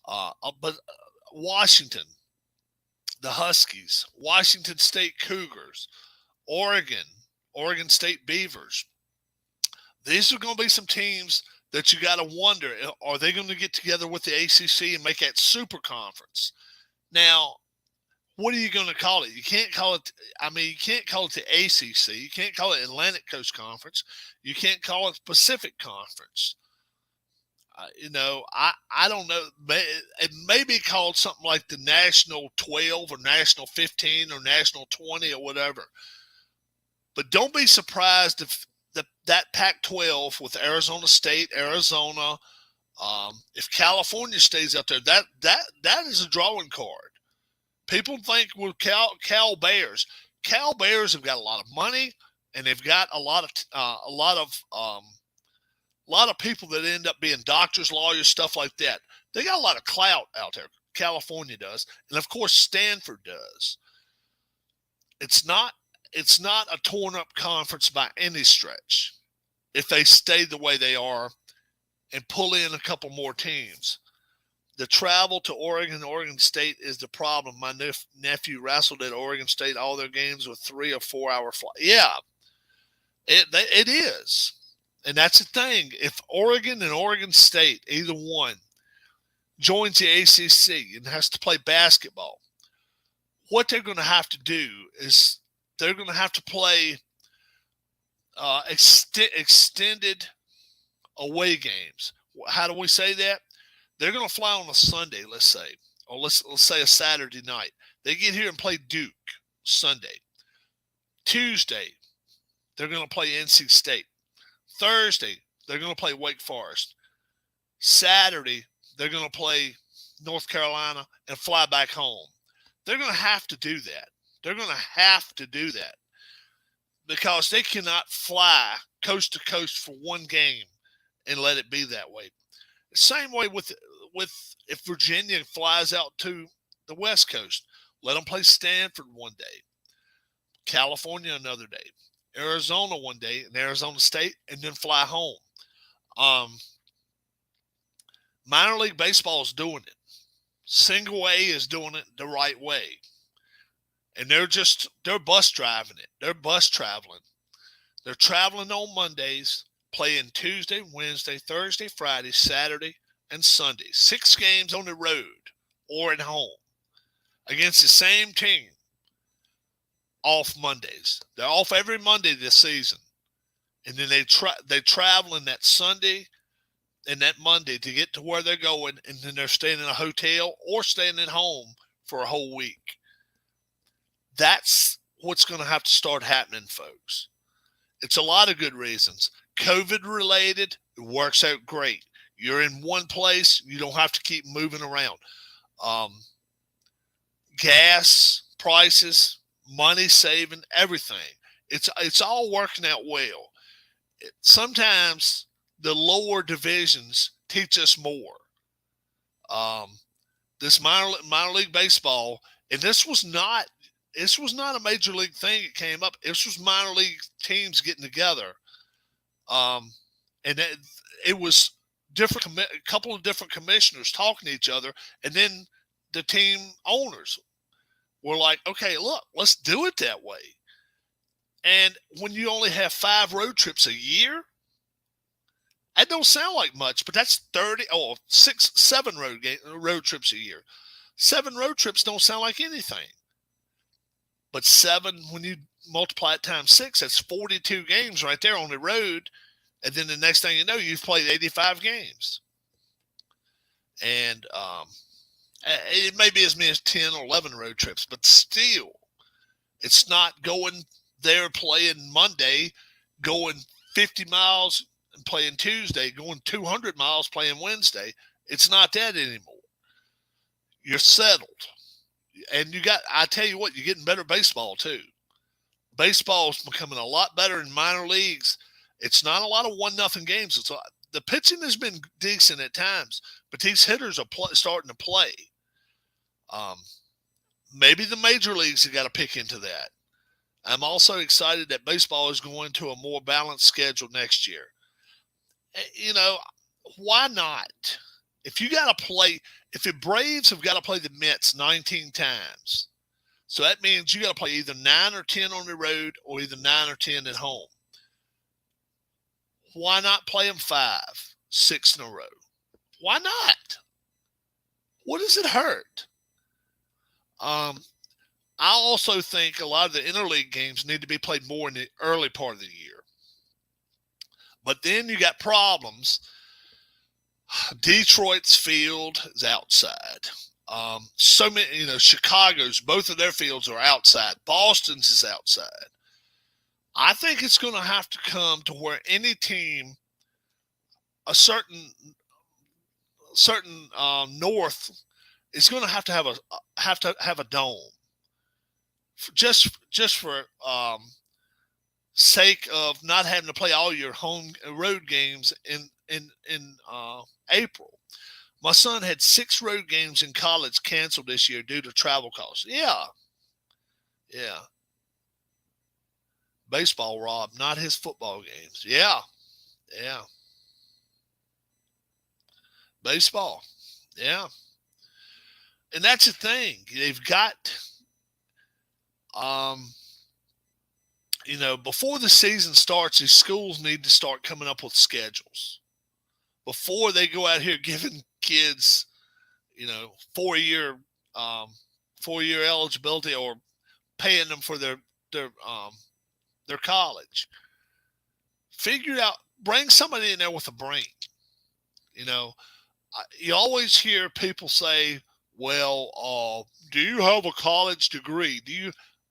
But Washington, the Huskies, Washington State Cougars, Oregon State Beavers. These are going to be some teams that you got to wonder, are they going to get together with the ACC and make that super conference? Now, what are you going to call it? You can't call it the ACC. You can't call it Atlantic Coast Conference. You can't call it Pacific Conference. I don't know. It may be called something like the National 12 or National 15 or National 20 or whatever. But don't be surprised if that Pac-12 with Arizona State, Arizona, if California stays up there, that is a drawing card. People think with Cal Bears. Cal Bears have got a lot of money, and they've got a lot of people that end up being doctors, lawyers, stuff like that. They got a lot of clout out there. California does, and of course Stanford does. It's not a torn up conference by any stretch. If they stay the way they are and pull in a couple more teams, the travel to Oregon State is the problem. My nephew wrestled at Oregon State. All their games with 3 or 4 hour flight. Yeah, it is. And that's the thing. If Oregon and Oregon State, either one, joins the ACC and has to play basketball, what they're going to have to do is they're going to have to play extended away games. How do we say that? They're going to fly on a Sunday, let's say, or let's say a Saturday night. They get here and play Duke Sunday. Tuesday, they're going to play NC State. Thursday, they're going to play Wake Forest. Saturday, they're going to play North Carolina and fly back home. They're going to have to do that. They're going to have to do that because they cannot fly coast to coast for one game and let it be that way. Same way with if Virginia flies out to the West Coast, let them play Stanford one day, California another day, Arizona one day, and Arizona State, and then fly home. Minor League Baseball is doing it. Single A is doing it the right way. And they're bus driving it. They're bus traveling. They're traveling on Mondays, playing Tuesday, Wednesday, Thursday, Friday, Saturday, and Sunday. 6 games on the road or at home against the same team. Off Mondays. They're off every Monday this season. And then they travel in that Sunday and that Monday to get to where they're going, and then they're staying in a hotel or staying at home for a whole week. That's what's going to have to start happening, folks. It's a lot of good reasons. COVID related, it works out great. You're in one place, you don't have to keep moving around. Gas prices, money saving, everything. It's all working out well. Sometimes the lower divisions teach us more. This minor league baseball, and this was not a major league thing. It came up. This was minor league teams getting together, and it was a couple of different commissioners talking to each other, and then the team owners were like, "Okay, look, let's do it that way." And when you only have 5 road trips a year, that don't sound like much, but that's 7 road trips a year. 7 road trips don't sound like anything. But 7, when you multiply it times 6, that's 42 games right there on the road. And then the next thing you know, you've played 85 games. And it may be as many as 10 or 11 road trips, but still, it's not going there playing Monday, going 50 miles and playing Tuesday, going 200 miles playing Wednesday. It's not that anymore. You're settled. And I tell you what, you're getting better baseball too. Baseball is becoming a lot better in minor leagues. It's not a lot of 1-0 games. The pitching has been decent at times, but these hitters are starting to play. Maybe the major leagues have got to pick into that. I'm also excited that baseball is going to a more balanced schedule next year. You know, why not? If the Braves have got to play the Mets 19 times, so that means you got to play either 9 or 10 on the road or either 9 or 10 at home. Why not play them 5, 6 in a row? Why not? What does it hurt? I also think a lot of the interleague games need to be played more in the early part of the year. But then you got problems. Detroit's field is outside. So many, Chicago's, both of their fields are outside. Boston's is outside. I think it's going to have to come to where any team, a certain north, is going to have a dome, just for sake of not having to play all your home road games in April. My son had 6 road games in college canceled this year due to travel costs. Yeah. Baseball, Rob, not his football games. Yeah. Baseball. Yeah. And that's the thing. They've got, before the season starts, these schools need to start coming up with schedules before they go out here giving kids, 4-year eligibility or paying them for their college. Figure out, bring somebody in there with a brain. You always hear people say, well, do you have a college degree?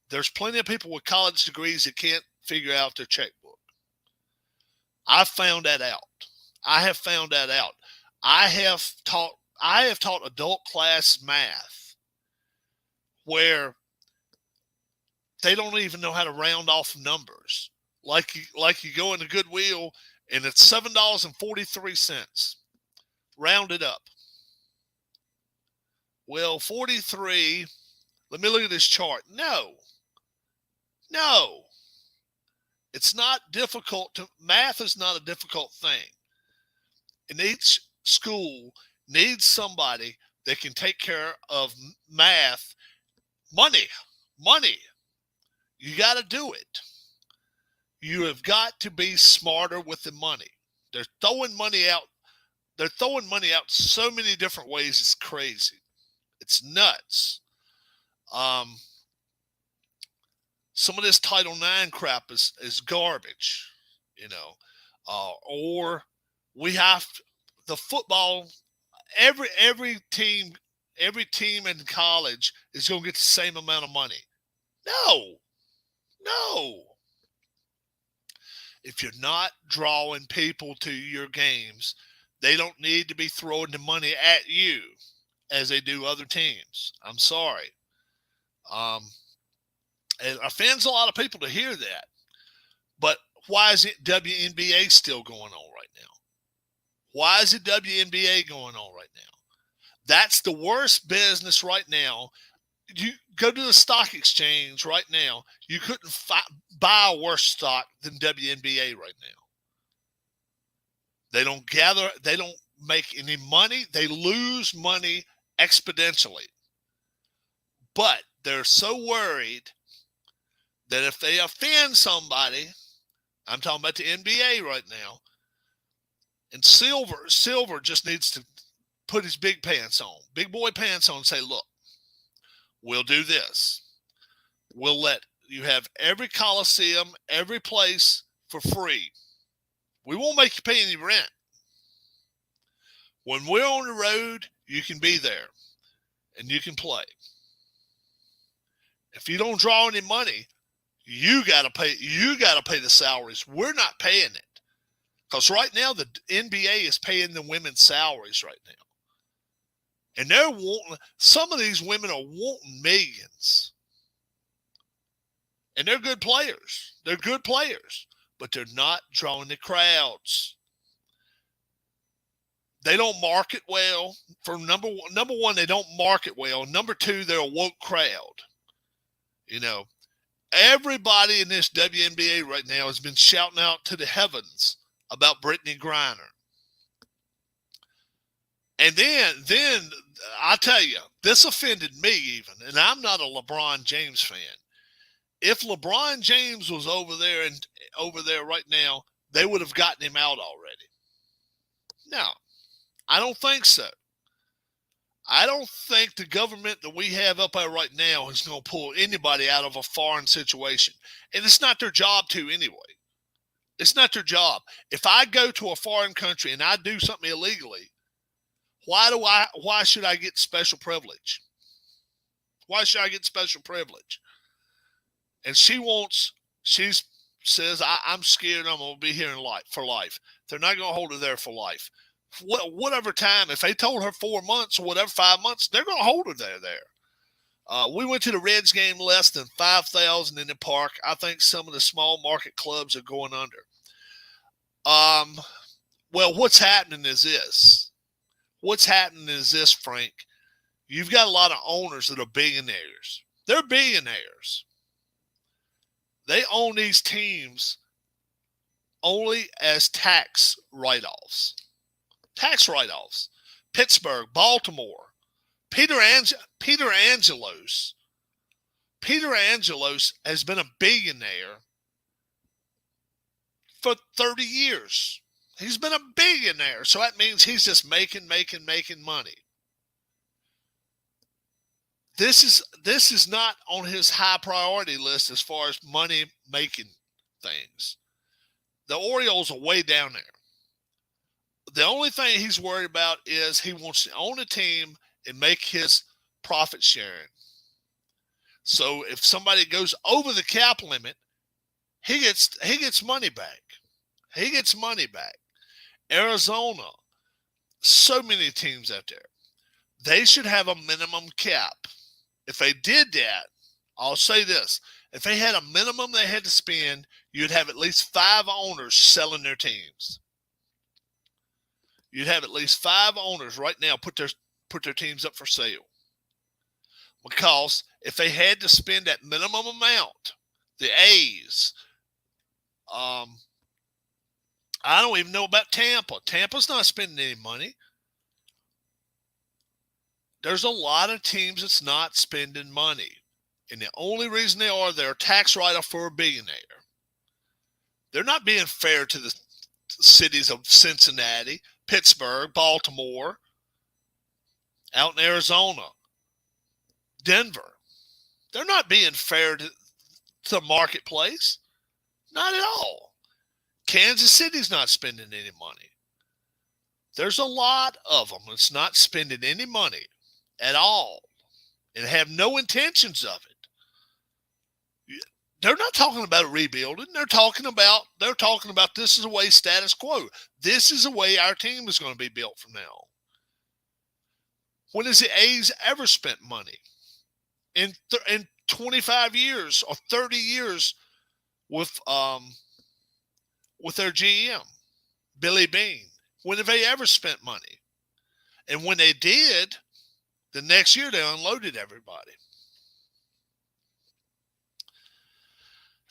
There's plenty of people with college degrees that can't figure out their checkbook. I have found that out. I have taught adult class math where they don't even know how to round off numbers. Like you go into Goodwill and it's $7.43. Round it up. Well, 43, let me look at this chart. No. It's not difficult math is not a difficult thing. And each school needs somebody that can take care of math. Money. You got to do it. You have got to be smarter with the money. They're throwing money out so many different ways. It's crazy. It's nuts. Some of this Title IX crap is garbage, or the football, every team in college is going to get the same amount of money. No. If you're not drawing people to your games, they don't need to be throwing the money at you as they do other teams. I'm sorry. It offends a lot of people to hear that. But why is it WNBA still going on right now? Why is it WNBA going on right now? That's the worst business right now. You go to the stock exchange right now, you couldn't buy a worse stock than WNBA right now. They don't make any money. They lose money exponentially. But they're so worried that if they offend somebody, I'm talking about the NBA right now, and Silver just needs to put his big boy pants on and say, look, we'll do this. We'll let you have every Coliseum, every place for free. We won't make you pay any rent. When we're on the road, you can be there and you can play. If you don't draw any money, you gotta pay the salaries. We're not paying it. Because right now the NBA is paying the women's salaries right now. And some of these women are wanting millions. And they're good players. But they're not drawing the crowds. They don't market well. For number one, they don't market well. Number two, they're a woke crowd. You know, everybody in this WNBA right now has been shouting out to the heavens about Brittany Griner. And then I tell you, this offended me even, and I'm not a LeBron James fan. If LeBron James was over there right now, they would have gotten him out already. No, I don't think so. I don't think the government that we have up there right now is going to pull anybody out of a foreign situation. And it's not their job to anyway. It's not their job. If I go to a foreign country and I do something illegally, why should I get special privilege? Why should I get special privilege? And she says, I'm scared I'm going to be here for life. They're not going to hold her there for life. Whatever time, if they told her 4 months or whatever, 5 months, they're going to hold her there. We went to the Reds game, less than 5,000 in the park. I think some of the small market clubs are going under. Well, what's happening is this. Frank. You've got a lot of owners that are billionaires. They're billionaires. They own these teams only as tax write-offs. Pittsburgh, Baltimore, Peter Angelos. Peter Angelos has been a billionaire for 30 years. He's been a billionaire, so that means he's just making money. This is not on his high priority list as far as money making things. The Orioles are way down there. The only thing he's worried about is he wants to own a team and make his profit sharing. So if somebody goes over the cap limit, he gets money back. Arizona, so many teams out there. They should have a minimum cap. If they did that, I'll say this. If they had a minimum they had to spend, you'd have at least 5 owners selling their teams. You'd have at least 5 owners right now put their teams up for sale. Because if they had to spend that minimum amount, the A's, I don't even know about Tampa. Tampa's not spending any money. There's a lot of teams that's not spending money. And the only reason they're a tax write-off for a billionaire. They're not being fair to the cities of Cincinnati, Pittsburgh, Baltimore, out in Arizona, Denver. They're not being fair to the marketplace. Not at all. Kansas City's not spending any money. There's a lot of them that's not spending any money at all and have no intentions of it. They're not talking about rebuilding. They're talking about this is a way status quo. This is the way our team is going to be built from now on. When has the A's ever spent money in 25 years or 30 years with their GM, Billy Beane? When have they ever spent money? And when they did, the next year they unloaded everybody.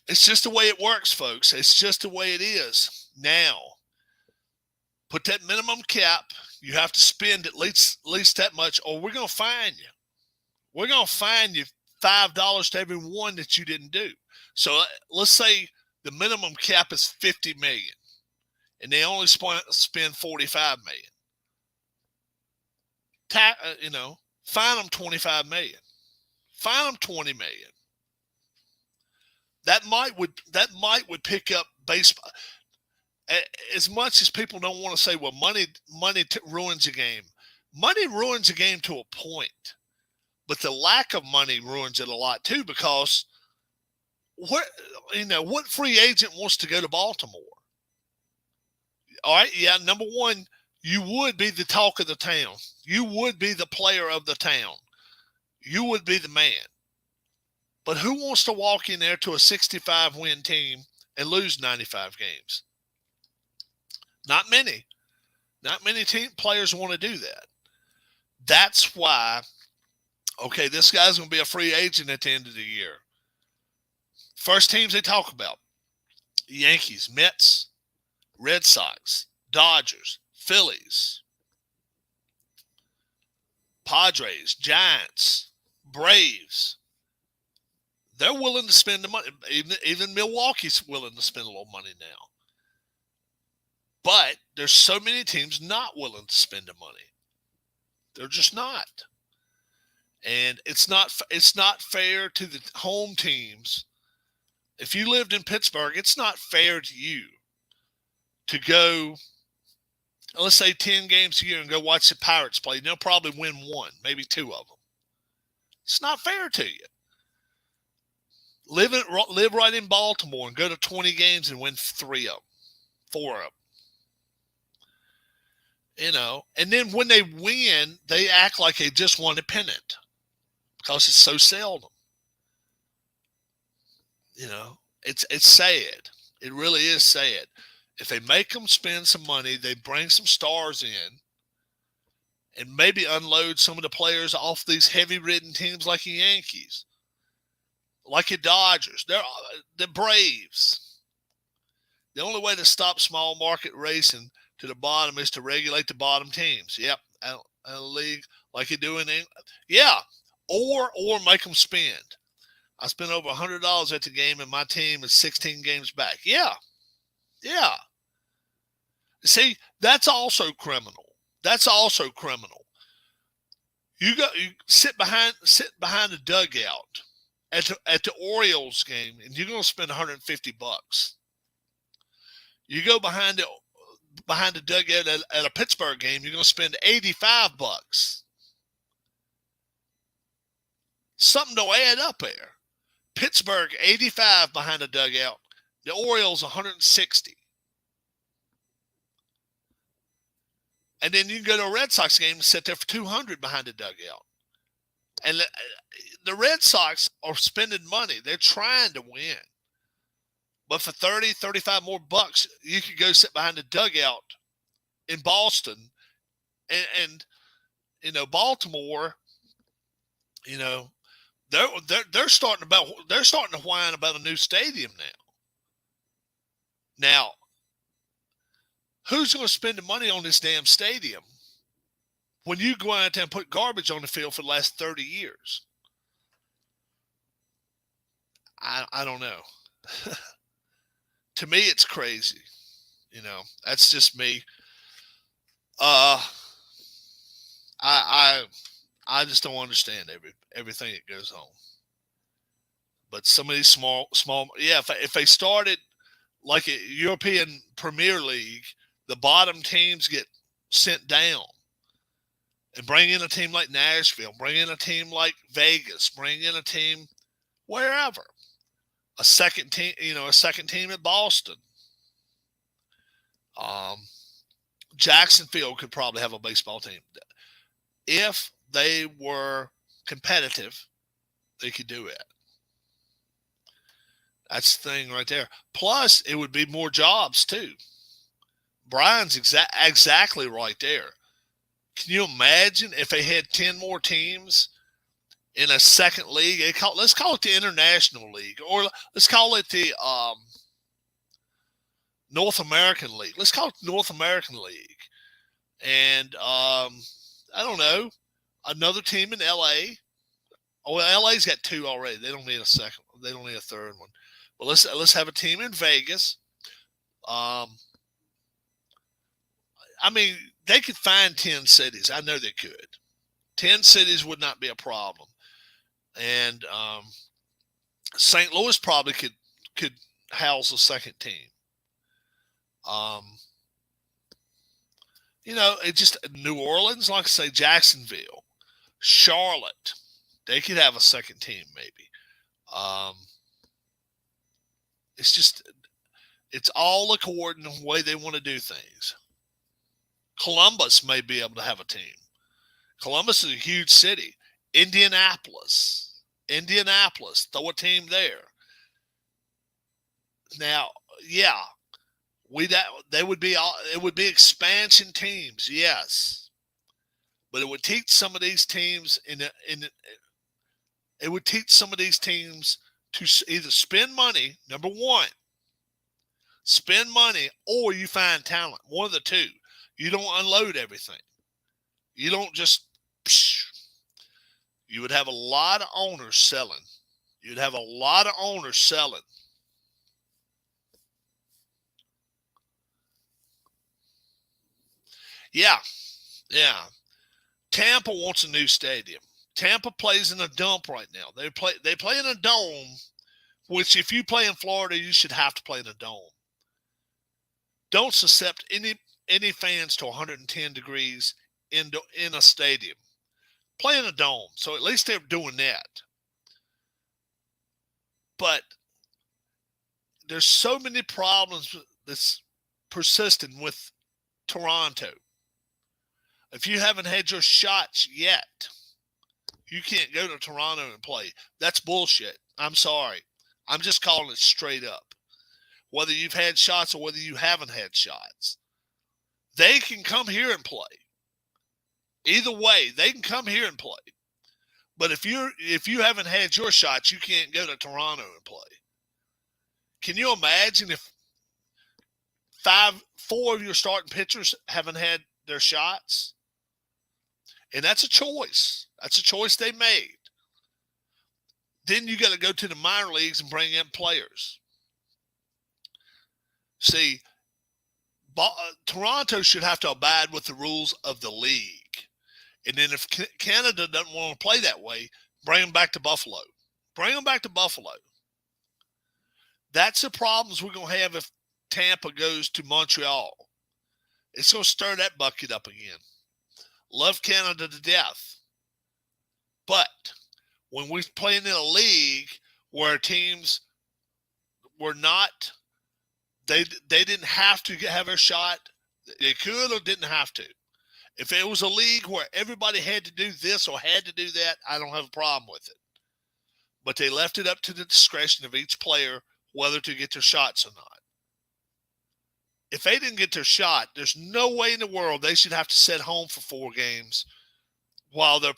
It's just the way it works, folks. It's just the way it is. Now, put that minimum cap. You have to spend at least that much, or we're going to fine you. We're going to fine you $5 to every one that you didn't do. So let's say the minimum cap is $50 million, and they only spend $45 million. Fine them $25 million. Fine them $20 million. That might would pick up baseball. As much as people don't want to say, well, money ruins a game. Money ruins a game to a point, but the lack of money ruins it a lot too. Because what free agent wants to go to Baltimore? All right, yeah. Number one, you would be the talk of the town. You would be the player of the town. You would be the man. But who wants to walk in there to a 65-win team and lose 95 games? Not many. Not many players want to do that. That's why, okay, this guy's going to be a free agent at the end of the year. First teams they talk about: Yankees, Mets, Red Sox, Dodgers, Phillies, Padres, Giants, Braves. They're willing to spend the money. Even Milwaukee's willing to spend a little money now. But there's so many teams not willing to spend the money. They're just not. And it's not fair to the home teams. If you lived in Pittsburgh, it's not fair to you to go, let's say, 10 games a year and go watch the Pirates play. They'll probably win one, maybe two of them. It's not fair to you. Live right in Baltimore and go to 20 games and win 3 of them, 4 of them. And then when they win, they act like they just won a pennant because it's so seldom. It's sad. It really is sad. If they make them spend some money, they bring some stars in and maybe unload some of the players off these heavy-ridden teams like the Yankees, like the Dodgers, the Braves. The only way to stop small market racing to the bottom is to regulate the bottom teams. Yep, a league like you do in England. Yeah, or make them spend. I spent over $100 at the game, and my team is 16 games back. Yeah. See, that's also criminal. You sit behind the dugout at the Orioles game, and you're going to spend $150. You go behind the dugout at a Pittsburgh game, you're going to spend $85. Something don't add up there. Pittsburgh, 85 behind the dugout. The Orioles, 160. And then you can go to a Red Sox game and sit there for $200 behind the dugout. And the Red Sox are spending money. They're trying to win. But for $30, $35 more bucks, you could go sit behind the dugout in Boston. And Baltimore, they're starting to whine about a new stadium now. Now, who's going to spend the money on this damn stadium when you go out there and put garbage on the field for the last 30 years? I don't know. To me, it's crazy. That's just me. I just don't understand everything that goes on. But some of these small, yeah. If they started like a European Premier League, the bottom teams get sent down. And bring in a team like Nashville, bring in a team like Vegas, bring in a team wherever. A second team, a second team at Boston. Jacksonville could probably have a baseball team. If they were competitive, they could do it. That's the thing right there. Plus, it would be more jobs too. Brian's exactly right there. Can you imagine if they had 10 more teams in a second league? Let's call it the International League, or let's call it the North American League. Let's call it North American League. And I don't know, another team in LA. Oh, well, LA's got 2 already. They don't need a second. They don't need a third one. But let's have a team in Vegas. I mean, they could find 10 cities. I know they could. 10 cities would not be a problem. And St. Louis probably could house a second team. It just New Orleans, like I say, Jacksonville, Charlotte, they could have a second team maybe. It's all according to the way they want to do things. Columbus may be able to have a team. Columbus is a huge city. Indianapolis, throw a team there. Now, yeah, it would be expansion teams, yes, but it would teach some of these teams it would teach some of these teams to either spend money. Number one, spend money, or you find talent. One of the two. You don't unload everything. You don't just. You would have a lot of owners selling. Yeah. Tampa wants a new stadium. Tampa plays in a dump right now. They play in a dome, which if you play in Florida, you should have to play in a dome. Don't suscept any fans to 110 degrees in a stadium. Play in a dome. So at least they're doing that. But there's so many problems that's persisting with Toronto. If you haven't had your shots yet, you can't go to Toronto and play. That's bullshit. I'm sorry. I'm just calling it straight up. Whether you've had shots or whether you haven't had shots, they can come here and play. Either way, they can come here and play. But if you haven't had your shots, you can't go to Toronto and play. Can you imagine if 4 of your starting pitchers haven't had their shots? And that's a choice. That's a choice they made. Then you got to go to the minor leagues and bring in players. See, Toronto should have to abide with the rules of the league. And then if Canada doesn't want to play that way, bring them back to Buffalo. That's the problems we're going to have if Tampa goes to Montreal. It's going to stir that bucket up again. Love Canada to death. But when we're playing in a league where teams were not, they didn't have to have a shot. They could or didn't have to. If it was a league where everybody had to do this or had to do that, I don't have a problem with it. But they left it up to the discretion of each player whether to get their shots or not. If they didn't get their shot, there's no way in the world they should have to sit home for 4 games while their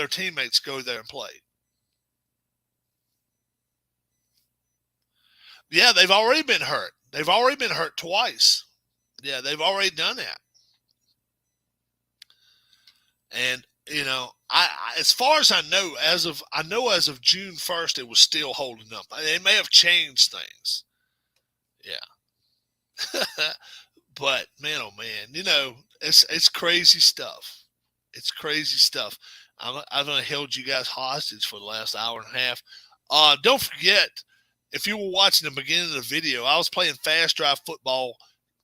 teammates go there and play. Yeah, they've already been hurt. They've already been hurt twice. Yeah, they've already done that. And, as far as I know, as of June 1st, it was still holding up. They may have changed things. Yeah. But, man, oh, man, it's crazy stuff. It's crazy stuff. I've held you guys hostage for the last hour and a half. Don't forget, if you were watching the beginning of the video, I was playing Fast Drive Football,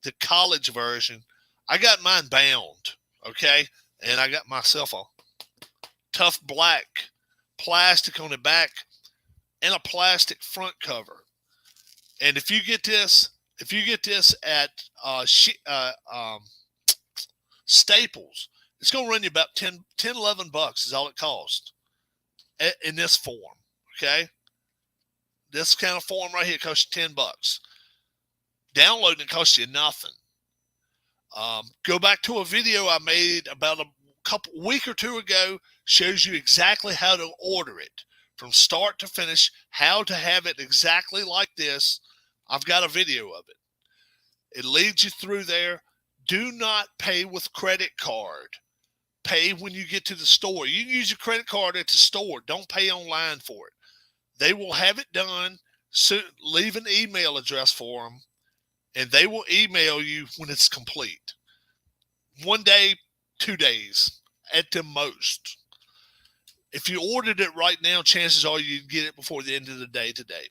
the college version. I got mine bound, okay? And I got myself a tough black plastic on the back and a plastic front cover. And if you get this at Staples, it's going to run you about 10, 11 bucks is all it costs in this form, okay? This kind of form right here costs you 10 bucks. Downloading it costs you nothing. Go back to a video I made about a week or two ago, shows you exactly how to order it from start to finish, how to have it exactly like this. I've got a video of it. It leads you through there. Do not pay with credit card. Pay when you get to the store. You can use your credit card at the store. Don't pay online for it. They will have it done. So leave an email address for them, and they will email you when it's complete. 1 day, 2 days at the most. If you ordered it right now, chances are you'd get it before the end of the day today.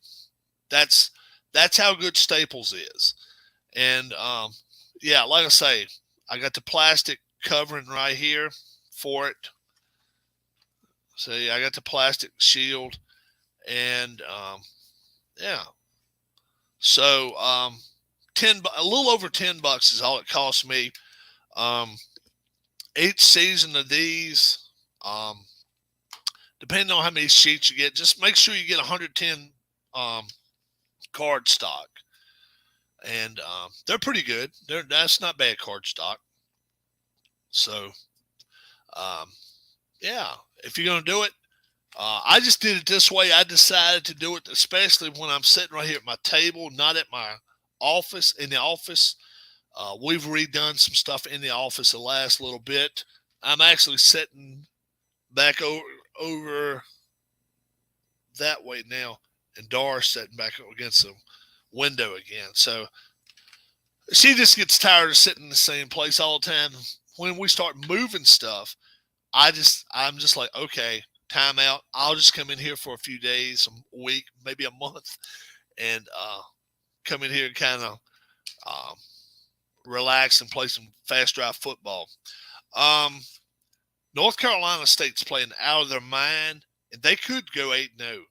That's how good Staples is. And yeah, like I say, I got the plastic covering right here for it. See, I got the plastic shield, and yeah. So a little over 10 bucks is all it cost me. Each season of these, depending on how many sheets you get, just make sure you get 110 card stock. And they're pretty good. That's not bad card stock. So, yeah, if you're going to do it, I just did it this way. I decided to do it, especially when I'm sitting right here at my table, not at my office. In the office, we've redone some stuff in the office the last little bit. I'm actually sitting back over that way now, and Dora's sitting back against the window again. So she just gets tired of sitting in the same place all the time. When we start moving stuff, I'm just like, okay, time out. I'll just come in here for a few days, a week, maybe a month, and come in here and kind of relax and play some fast drive football. North Carolina State's playing out of their mind, and they could go 8-0.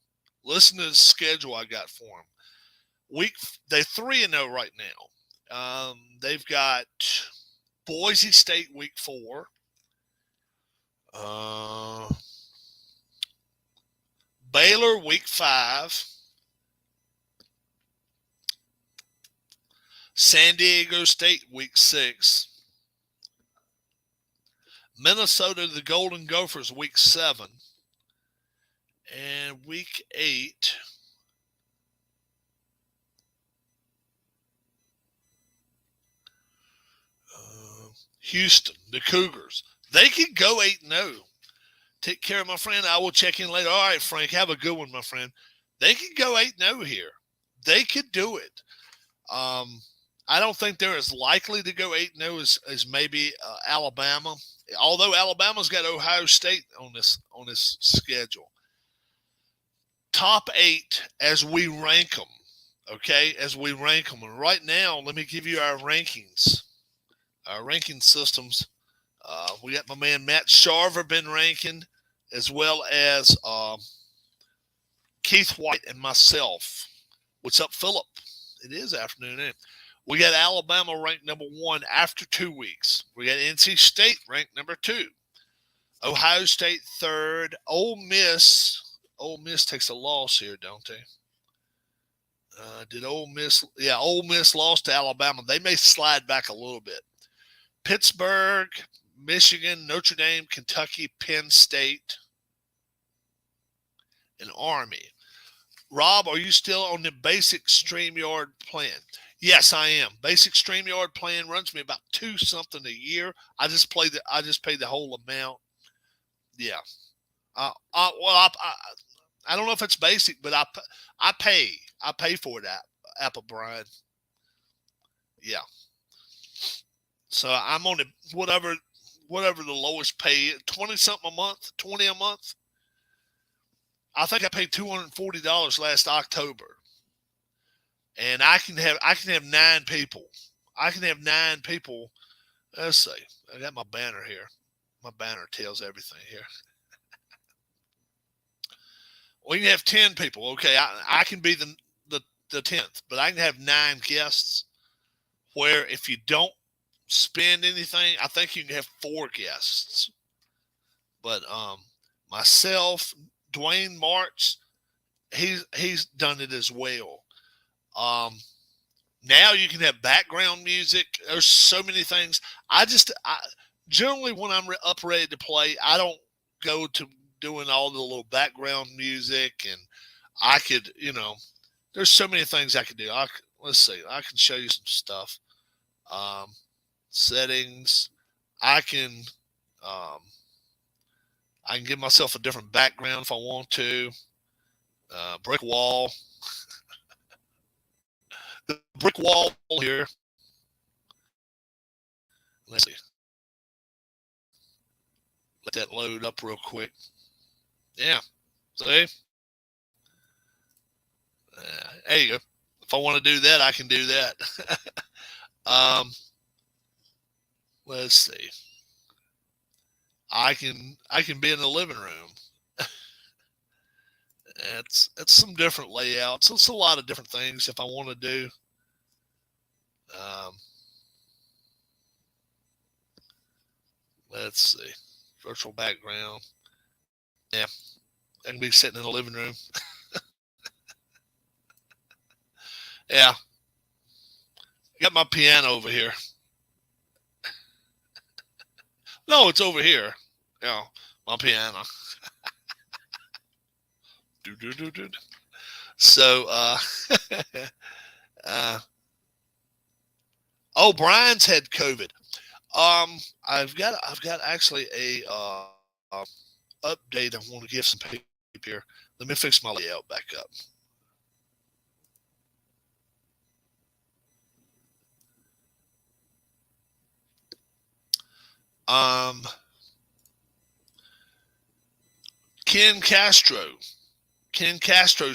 Listen to the schedule I got for them. They're 3-0 right now. They've got Boise State week 4. Baylor week 5. San Diego State week 6. Minnesota, the Golden Gophers week 7. And week 8. Houston, the Cougars. They could go 8-0. Take care of my friend. I will check in later. All right, Frank, have a good one, my friend. They could go 8-0 here. They could do it. I don't think they're as likely to go 8-0 as maybe Alabama. Although Alabama's got Ohio State on this schedule. Top 8 as we rank them. Okay, as we rank them. And right now, let me give you our rankings. Our ranking systems. We got my man Matt Sharver been ranking, as well as Keith White and myself. What's up, Philip? It is afternoon, ain't it? We got Alabama ranked number 1 after 2 weeks. We got NC State ranked number 2. Ohio State 3rd. Ole Miss takes a loss here, don't they? Did Ole Miss? Yeah, Ole Miss lost to Alabama. They may slide back a little bit. Pittsburgh, Michigan, Notre Dame, Kentucky, Penn State, and Army. Rob, are you still on the basic StreamYard plan? Yes, I am. Basic StreamYard plan runs me about $2 something a year. I just pay the whole amount. Yeah. I don't know if it's basic, but I pay for it. Apple Brian. Yeah. So I'm on whatever the lowest pay is, 20 something a month, 20 a month. I think I paid $240 last October. And I can have 9 people. I can have 9 people Let's see. I got my banner here. My banner tells everything here. We can have 10 people. Okay, I can be the 10th, but I can have 9 guests. Where if you don't spend anything, I think you can have 4 guests. But myself, Dwayne Marks, he's done it as well. Um, Now you can have background music. There's so many things. I generally when I'm up ready to play, I don't go to doing all the little background music, and I could, there's so many things I could do. Let's see, I can show you some stuff. Um, Settings. I can, um, I can give myself a different background if I want to. Brick wall. The brick wall here. Let's see. Let that load up real quick. Yeah. See? There you go. If I want to do that, I can do that. Let's see. I can be in the living room. It's some different layouts. It's a lot of different things if I want to do. Let's see. Virtual background. Yeah. I can be sitting in the living room. Yeah. Got my piano over here. No, it's over here. Yeah, my piano. Do. So, oh, Brian's had COVID. I've got actually a update. I want to give some people here. Let me fix my layout back up. Ken Castro's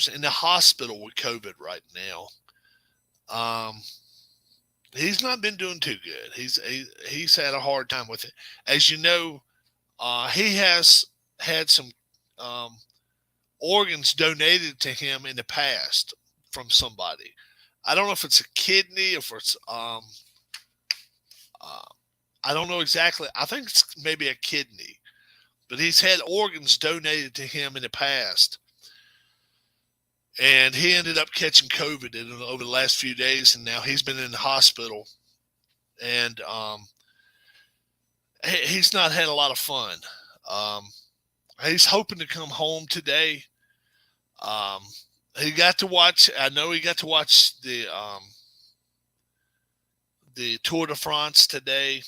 in the hospital with COVID right now. He's not been doing too good. He's had a hard time with it. As you know, he has had some organs donated to him in the past from somebody. I don't know if it's a kidney, if it's I don't know exactly. I think it's maybe a kidney, but he's had organs donated to him in the past, and he ended up catching COVID over the last few days, and now he's been in the hospital, and he's not had a lot of fun. He's hoping to come home today. He got to watch. I know he got to watch the Tour de France today,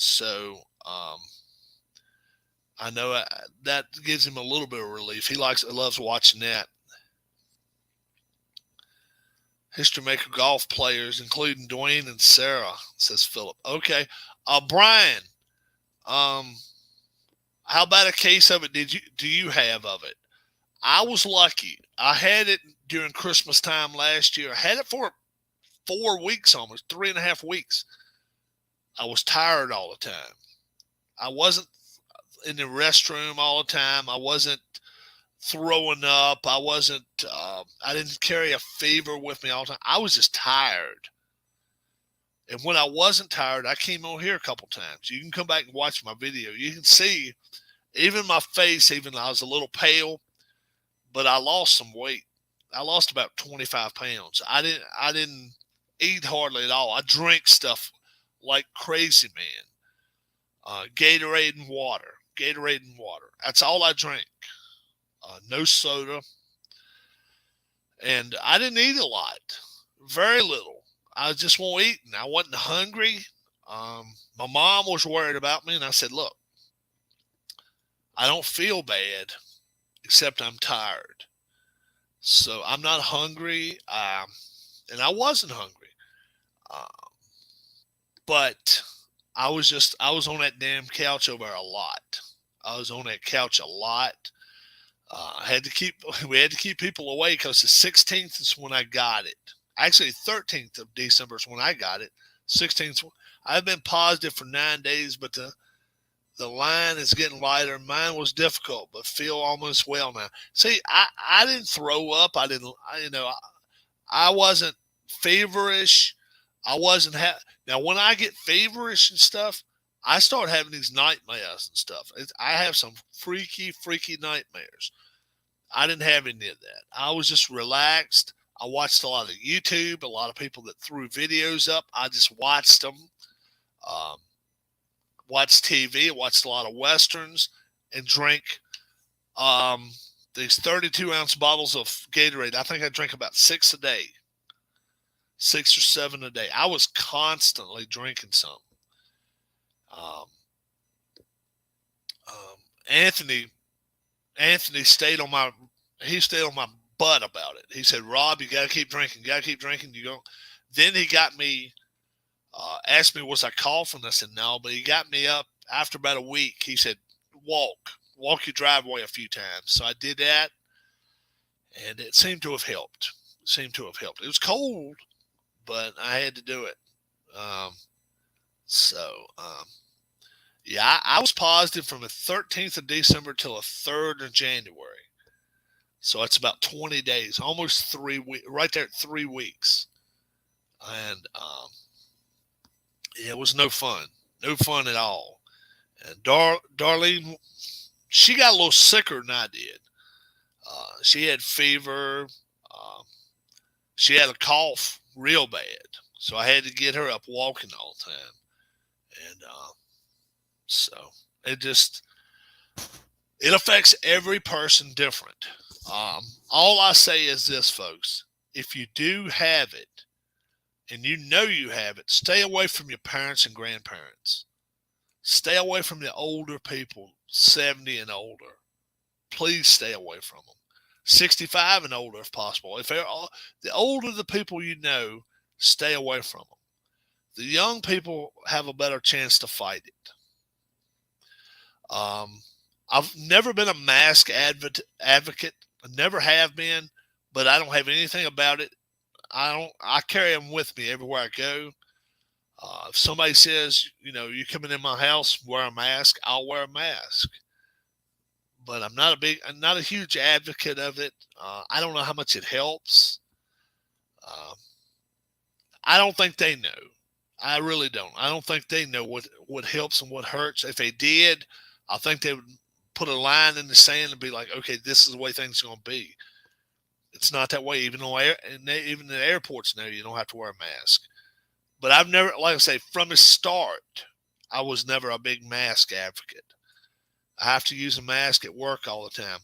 so I know that gives him a little bit of relief. He loves watching that. History maker golf players, including Dwayne and Sarah, says Philip. Okay, Brian, how about a case of it? Do you have of it? I was lucky. I had it during Christmas time last year. I had it for 4 weeks, almost 3.5 weeks. I was tired all the time. I wasn't in the restroom all the time. I wasn't throwing up. I didn't carry a fever with me all the time. I was just tired. And when I wasn't tired, I came on here a couple times. You can come back and watch my video. You can see even my face, even though I was a little pale, but I lost some weight. I lost about 25 pounds. I didn't eat hardly at all. I drank stuff like crazy, man. Gatorade and water. That's all I drank. No soda. And I didn't eat a lot. Very little. I just won't eat. I wasn't hungry. My mom was worried about me, and I said, look, I don't feel bad, except I'm tired. So I'm not hungry, and I wasn't hungry. But I was on that damn couch over a lot. I was on that couch a lot. We had to keep people away because the 16th is when I got it. Actually, 13th of December is when I got it. 16th. I've been positive for 9 days, but the line is getting lighter. Mine was difficult, but feel almost well now. See, I didn't throw up. I didn't, I wasn't feverish. I wasn't now when I get feverish and stuff, I start having these nightmares and stuff. I have some freaky nightmares. I didn't have any of that. I was just relaxed. I watched a lot of YouTube, a lot of people that threw videos up. I just watched them. Um, Watched TV, watched a lot of westerns, and drank these 32-ounce bottles of Gatorade. I think I drank about 6 or 7 a day. I was constantly drinking some. Um, Anthony stayed on my butt about it. He said, "Rob, you got to keep drinking. You got to keep drinking. You don't." Then he got me. Asked me, was I coughing? I said, no, but he got me up after about a week. He said, walk your driveway a few times. So I did that, and it seemed to have helped. It was cold, but I had to do it. Um, yeah, I was positive from the 13th of December till the 3rd of January. So it's about 20 days, almost 3 weeks, right there at 3 weeks. And, it was no fun at all. And Darlene, she got a little sicker than I did. She had fever. She had a cough real bad. So I had to get her up walking all the time. And so it affects every person different. All I say is this, folks. If you do have it, and you know you have it, stay away from your parents and grandparents. Stay away from the older people, 70 and older. Please stay away from them. 65 and older if possible. If they're the older the people you know, stay away from them. The young people have a better chance to fight it. I've never been a mask advocate. I never have been, but I don't have anything about it. I carry them with me everywhere I go. If somebody says, you're coming in my house, wear a mask, I'll wear a mask. But I'm not a huge advocate of it. I don't know how much it helps. I don't think they know. I really don't. I don't think they know what helps and what hurts. If they did, I think they would put a line in the sand and be like, okay, this is the way things are going to be. It's not that way, even the airports know you don't have to wear a mask. But I've never, like I say, from the start, I was never a big mask advocate. I have to use a mask at work all the time,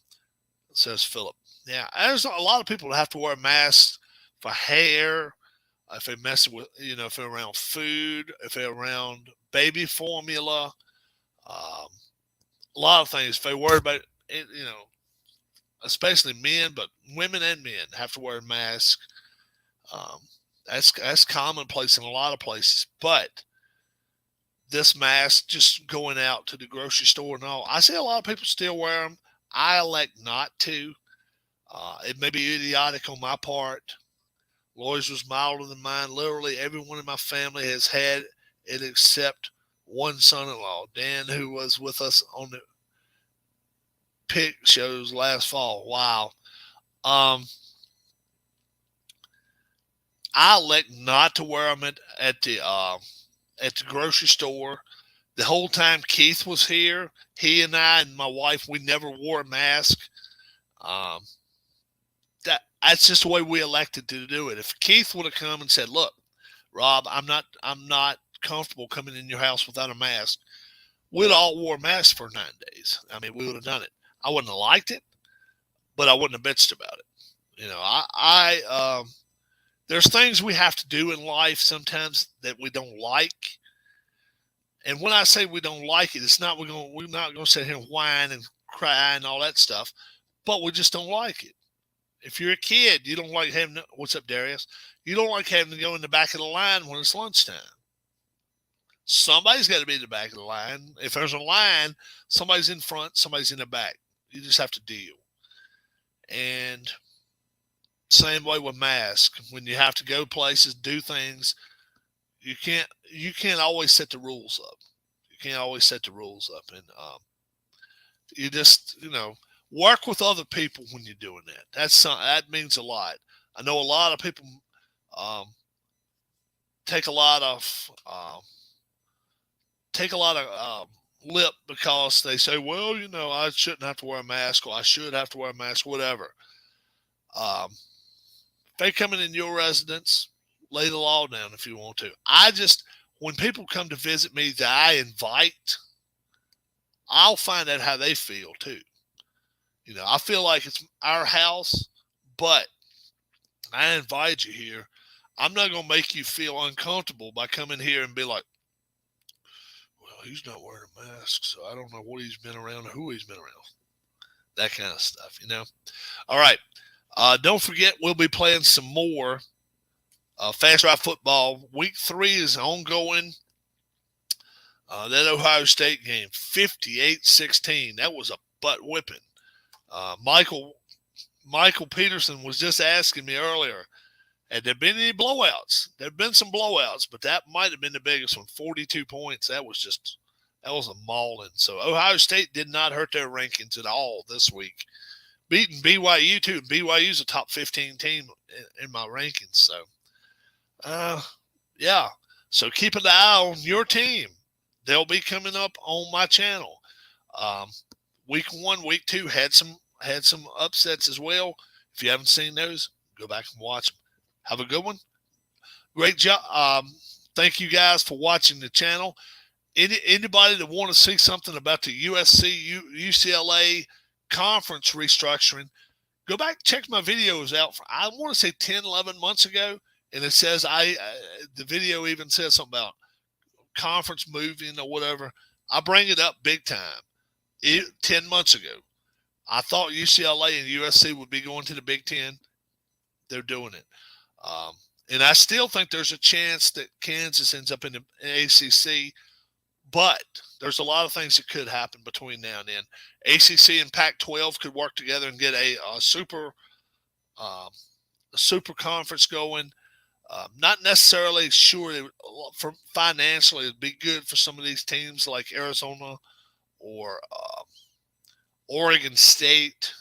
says Philip. Yeah, there's a lot of people that have to wear masks for hair, if they mess with, if they're around food, if they're around baby formula, a lot of things. If they worry about it, especially men, but women and men have to wear masks. That's commonplace in a lot of places. But this mask, just going out to the grocery store and all, I see a lot of people still wear them. I elect not to. It may be idiotic on my part. Lori's was milder than mine. Literally everyone in my family has had it except one son-in-law, Dan, who was with us on the pig shows last fall. Wow. I elect not to wear them at the grocery store. The whole time Keith was here, he and I and my wife, we never wore a mask. That's just the way we elected to do it. If Keith would have come and said, "Look, Rob, I'm not comfortable coming in your house without a mask," we'd all wore masks for 9 days. I mean, we would have done it. I wouldn't have liked it, but I wouldn't have bitched about it. There's things we have to do in life sometimes that we don't like. And when I say we don't like it, it's not we're not going to sit here and whine and cry and all that stuff, but we just don't like it. If you're a kid, you don't like having what's up, Darius? You don't like having to go in the back of the line when it's lunchtime. Somebody's got to be in the back of the line. If there's a line, somebody's in front, somebody's in the back. You just have to deal. And same way with masks. When you have to go places, do things, you can't always set the rules up. You can't always set the rules up, and you just work with other people when you're doing that. That means a lot. I know a lot of people um, take a lot of lip because they say, well, I shouldn't have to wear a mask, or I should have to wear a mask, whatever. If they come in your residence, lay the law down if you want to. When people come to visit me that I invite, I'll find out how they feel too. I feel like it's our house, but I invite you here. I'm not going to make you feel uncomfortable by coming here and be like, well, he's not wearing a mask, so I don't know what he's been around or who he's been around. That kind of stuff, All right. Don't forget, we'll be playing some more Fast Drive football. Week 3 is ongoing. That Ohio State game, 58-16. That was a butt whipping. Michael Peterson was just asking me earlier, had there been any blowouts? There have been some blowouts, but that might have been the biggest one, 42 points. That was a mauling. So Ohio State did not hurt their rankings at all this week. Beating BYU too. BYU's a top 15 team in my rankings. So, yeah. So keep an eye on your team. They'll be coming up on my channel. Week 1, week 2 had some upsets as well. If you haven't seen those, go back and watch them. Have a good one. Great job. Thank you guys for watching the channel. Anybody that want to see something about the USC, UCLA conference restructuring, go back, check my videos out. I want to say 10, 11 months ago, and it says the video even says something about conference moving or whatever. I bring it up big time. 10 months ago, I thought UCLA and USC would be going to the Big Ten. They're doing it. And I still think there's a chance that Kansas ends up in the ACC, but there's a lot of things that could happen between now and then. ACC and Pac-12 could work together and get a super conference going. Not necessarily sure for financially it'd be good for some of these teams like Arizona or Oregon State,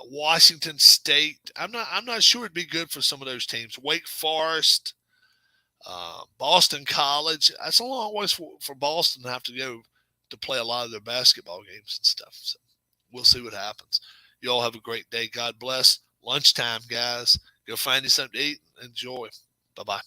Washington State. I'm not sure it'd be good for some of those teams. Wake Forest, Boston College. That's a long ways for Boston to have to go to play a lot of their basketball games and stuff. So we'll see what happens. You all have a great day. God bless. Lunchtime, guys. Go find you something to eat and enjoy. Bye-bye.